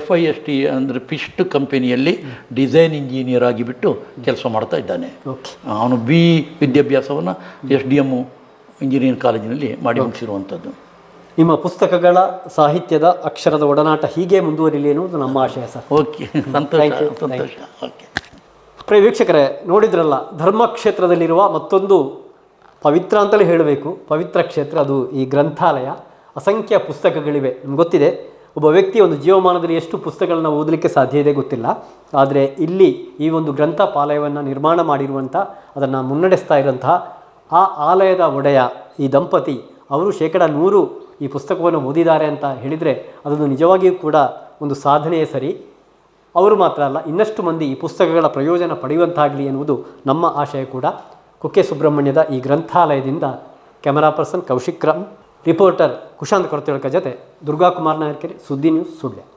FIST ಅಂದರೆ ಫಿಸ್ಟ್ ಕಂಪನಿಯಲ್ಲಿ ಡಿಸೈನ್ ಇಂಜಿನಿಯರ್ ಆಗಿಬಿಟ್ಟು ಕೆಲಸ ಮಾಡ್ತಾ ಇದ್ದಾನೆ. ಓಕೆ. ಅವನು ವಿದ್ಯಾಭ್ಯಾಸವನ್ನು SDM ಇಂಜಿನಿಯರಿಂಗ್ ಕಾಲೇಜಿನಲ್ಲಿ ಮಾಡಿ ಮುಗಿಸಿರುವಂಥದ್ದು. ನಿಮ್ಮ ಪುಸ್ತಕಗಳ ಸಾಹಿತ್ಯದ ಅಕ್ಷರದ ಒಡನಾಟ ಹೀಗೆ ಮುಂದುವರಿಲಿ ಎನ್ನುವುದು ನಮ್ಮ ಆಶಯ ಸರ್. ಓಕೆ, ಸಂತೋಷ ಸಂತೋಷ. ಓಕೆ. ಪ್ರಿಯ ವೀಕ್ಷಕರೇ, ನೋಡಿದ್ರಲ್ಲ, ಧರ್ಮಕ್ಷೇತ್ರದಲ್ಲಿರುವ ಮತ್ತೊಂದು ಪವಿತ್ರ ಅಂತಲೇ ಹೇಳಬೇಕು, ಪವಿತ್ರ ಕ್ಷೇತ್ರ, ಅದು ಈ ಗ್ರಂಥಾಲಯ. ಅಸಂಖ್ಯ ಪುಸ್ತಕಗಳಿವೆ. ನಿಮ್ಗೆ ಗೊತ್ತಿದೆ, ಒಬ್ಬ ವ್ಯಕ್ತಿ ಒಂದು ಜೀವಮಾನದಲ್ಲಿ ಎಷ್ಟು ಪುಸ್ತಕಗಳನ್ನ ಓದಲಿಕ್ಕೆ ಸಾಧ್ಯ ಇದೆ ಗೊತ್ತಿಲ್ಲ. ಆದರೆ ಇಲ್ಲಿ ಈ ಒಂದು ಗ್ರಂಥಾಲಯವನ್ನು ನಿರ್ಮಾಣ ಮಾಡಿರುವಂಥ, ಅದನ್ನು ಮುನ್ನಡೆಸ್ತಾ ಇರುವಂತಹ ಆ ಆಲಯದ ಒಡೆಯ ಈ ದಂಪತಿ, ಅವರು 100% ಈ ಪುಸ್ತಕವನ್ನು ಓದಿದ್ದಾರೆ ಅಂತ ಹೇಳಿದರೆ ಅದನ್ನು ನಿಜವಾಗಿಯೂ ಕೂಡ ಒಂದು ಸಾಧನೆಯೇ ಸರಿ. ಅವರು ಮಾತ್ರ ಅಲ್ಲ, ಇನ್ನಷ್ಟು ಮಂದಿ ಈ ಪುಸ್ತಕಗಳ ಪ್ರಯೋಜನ ಪಡೆಯುವಂತಾಗಲಿ ಎನ್ನುವುದು ನಮ್ಮ ಆಶಯ ಕೂಡ. ಕುಕ್ಕೆ ಸುಬ್ರಹ್ಮಣ್ಯದ ಈ ಗ್ರಂಥಾಲಯದಿಂದ camera person Kaushik Ram, reporter Kushanth Koratilaka ಜೊತೆ ದುರ್ಗಾ ಕುಮಾರ್ ನಾಯರ್ಕೆರೆ, ಸುದ್ದಿ ನ್ಯೂಸ್, ಸುಳ್ಯ.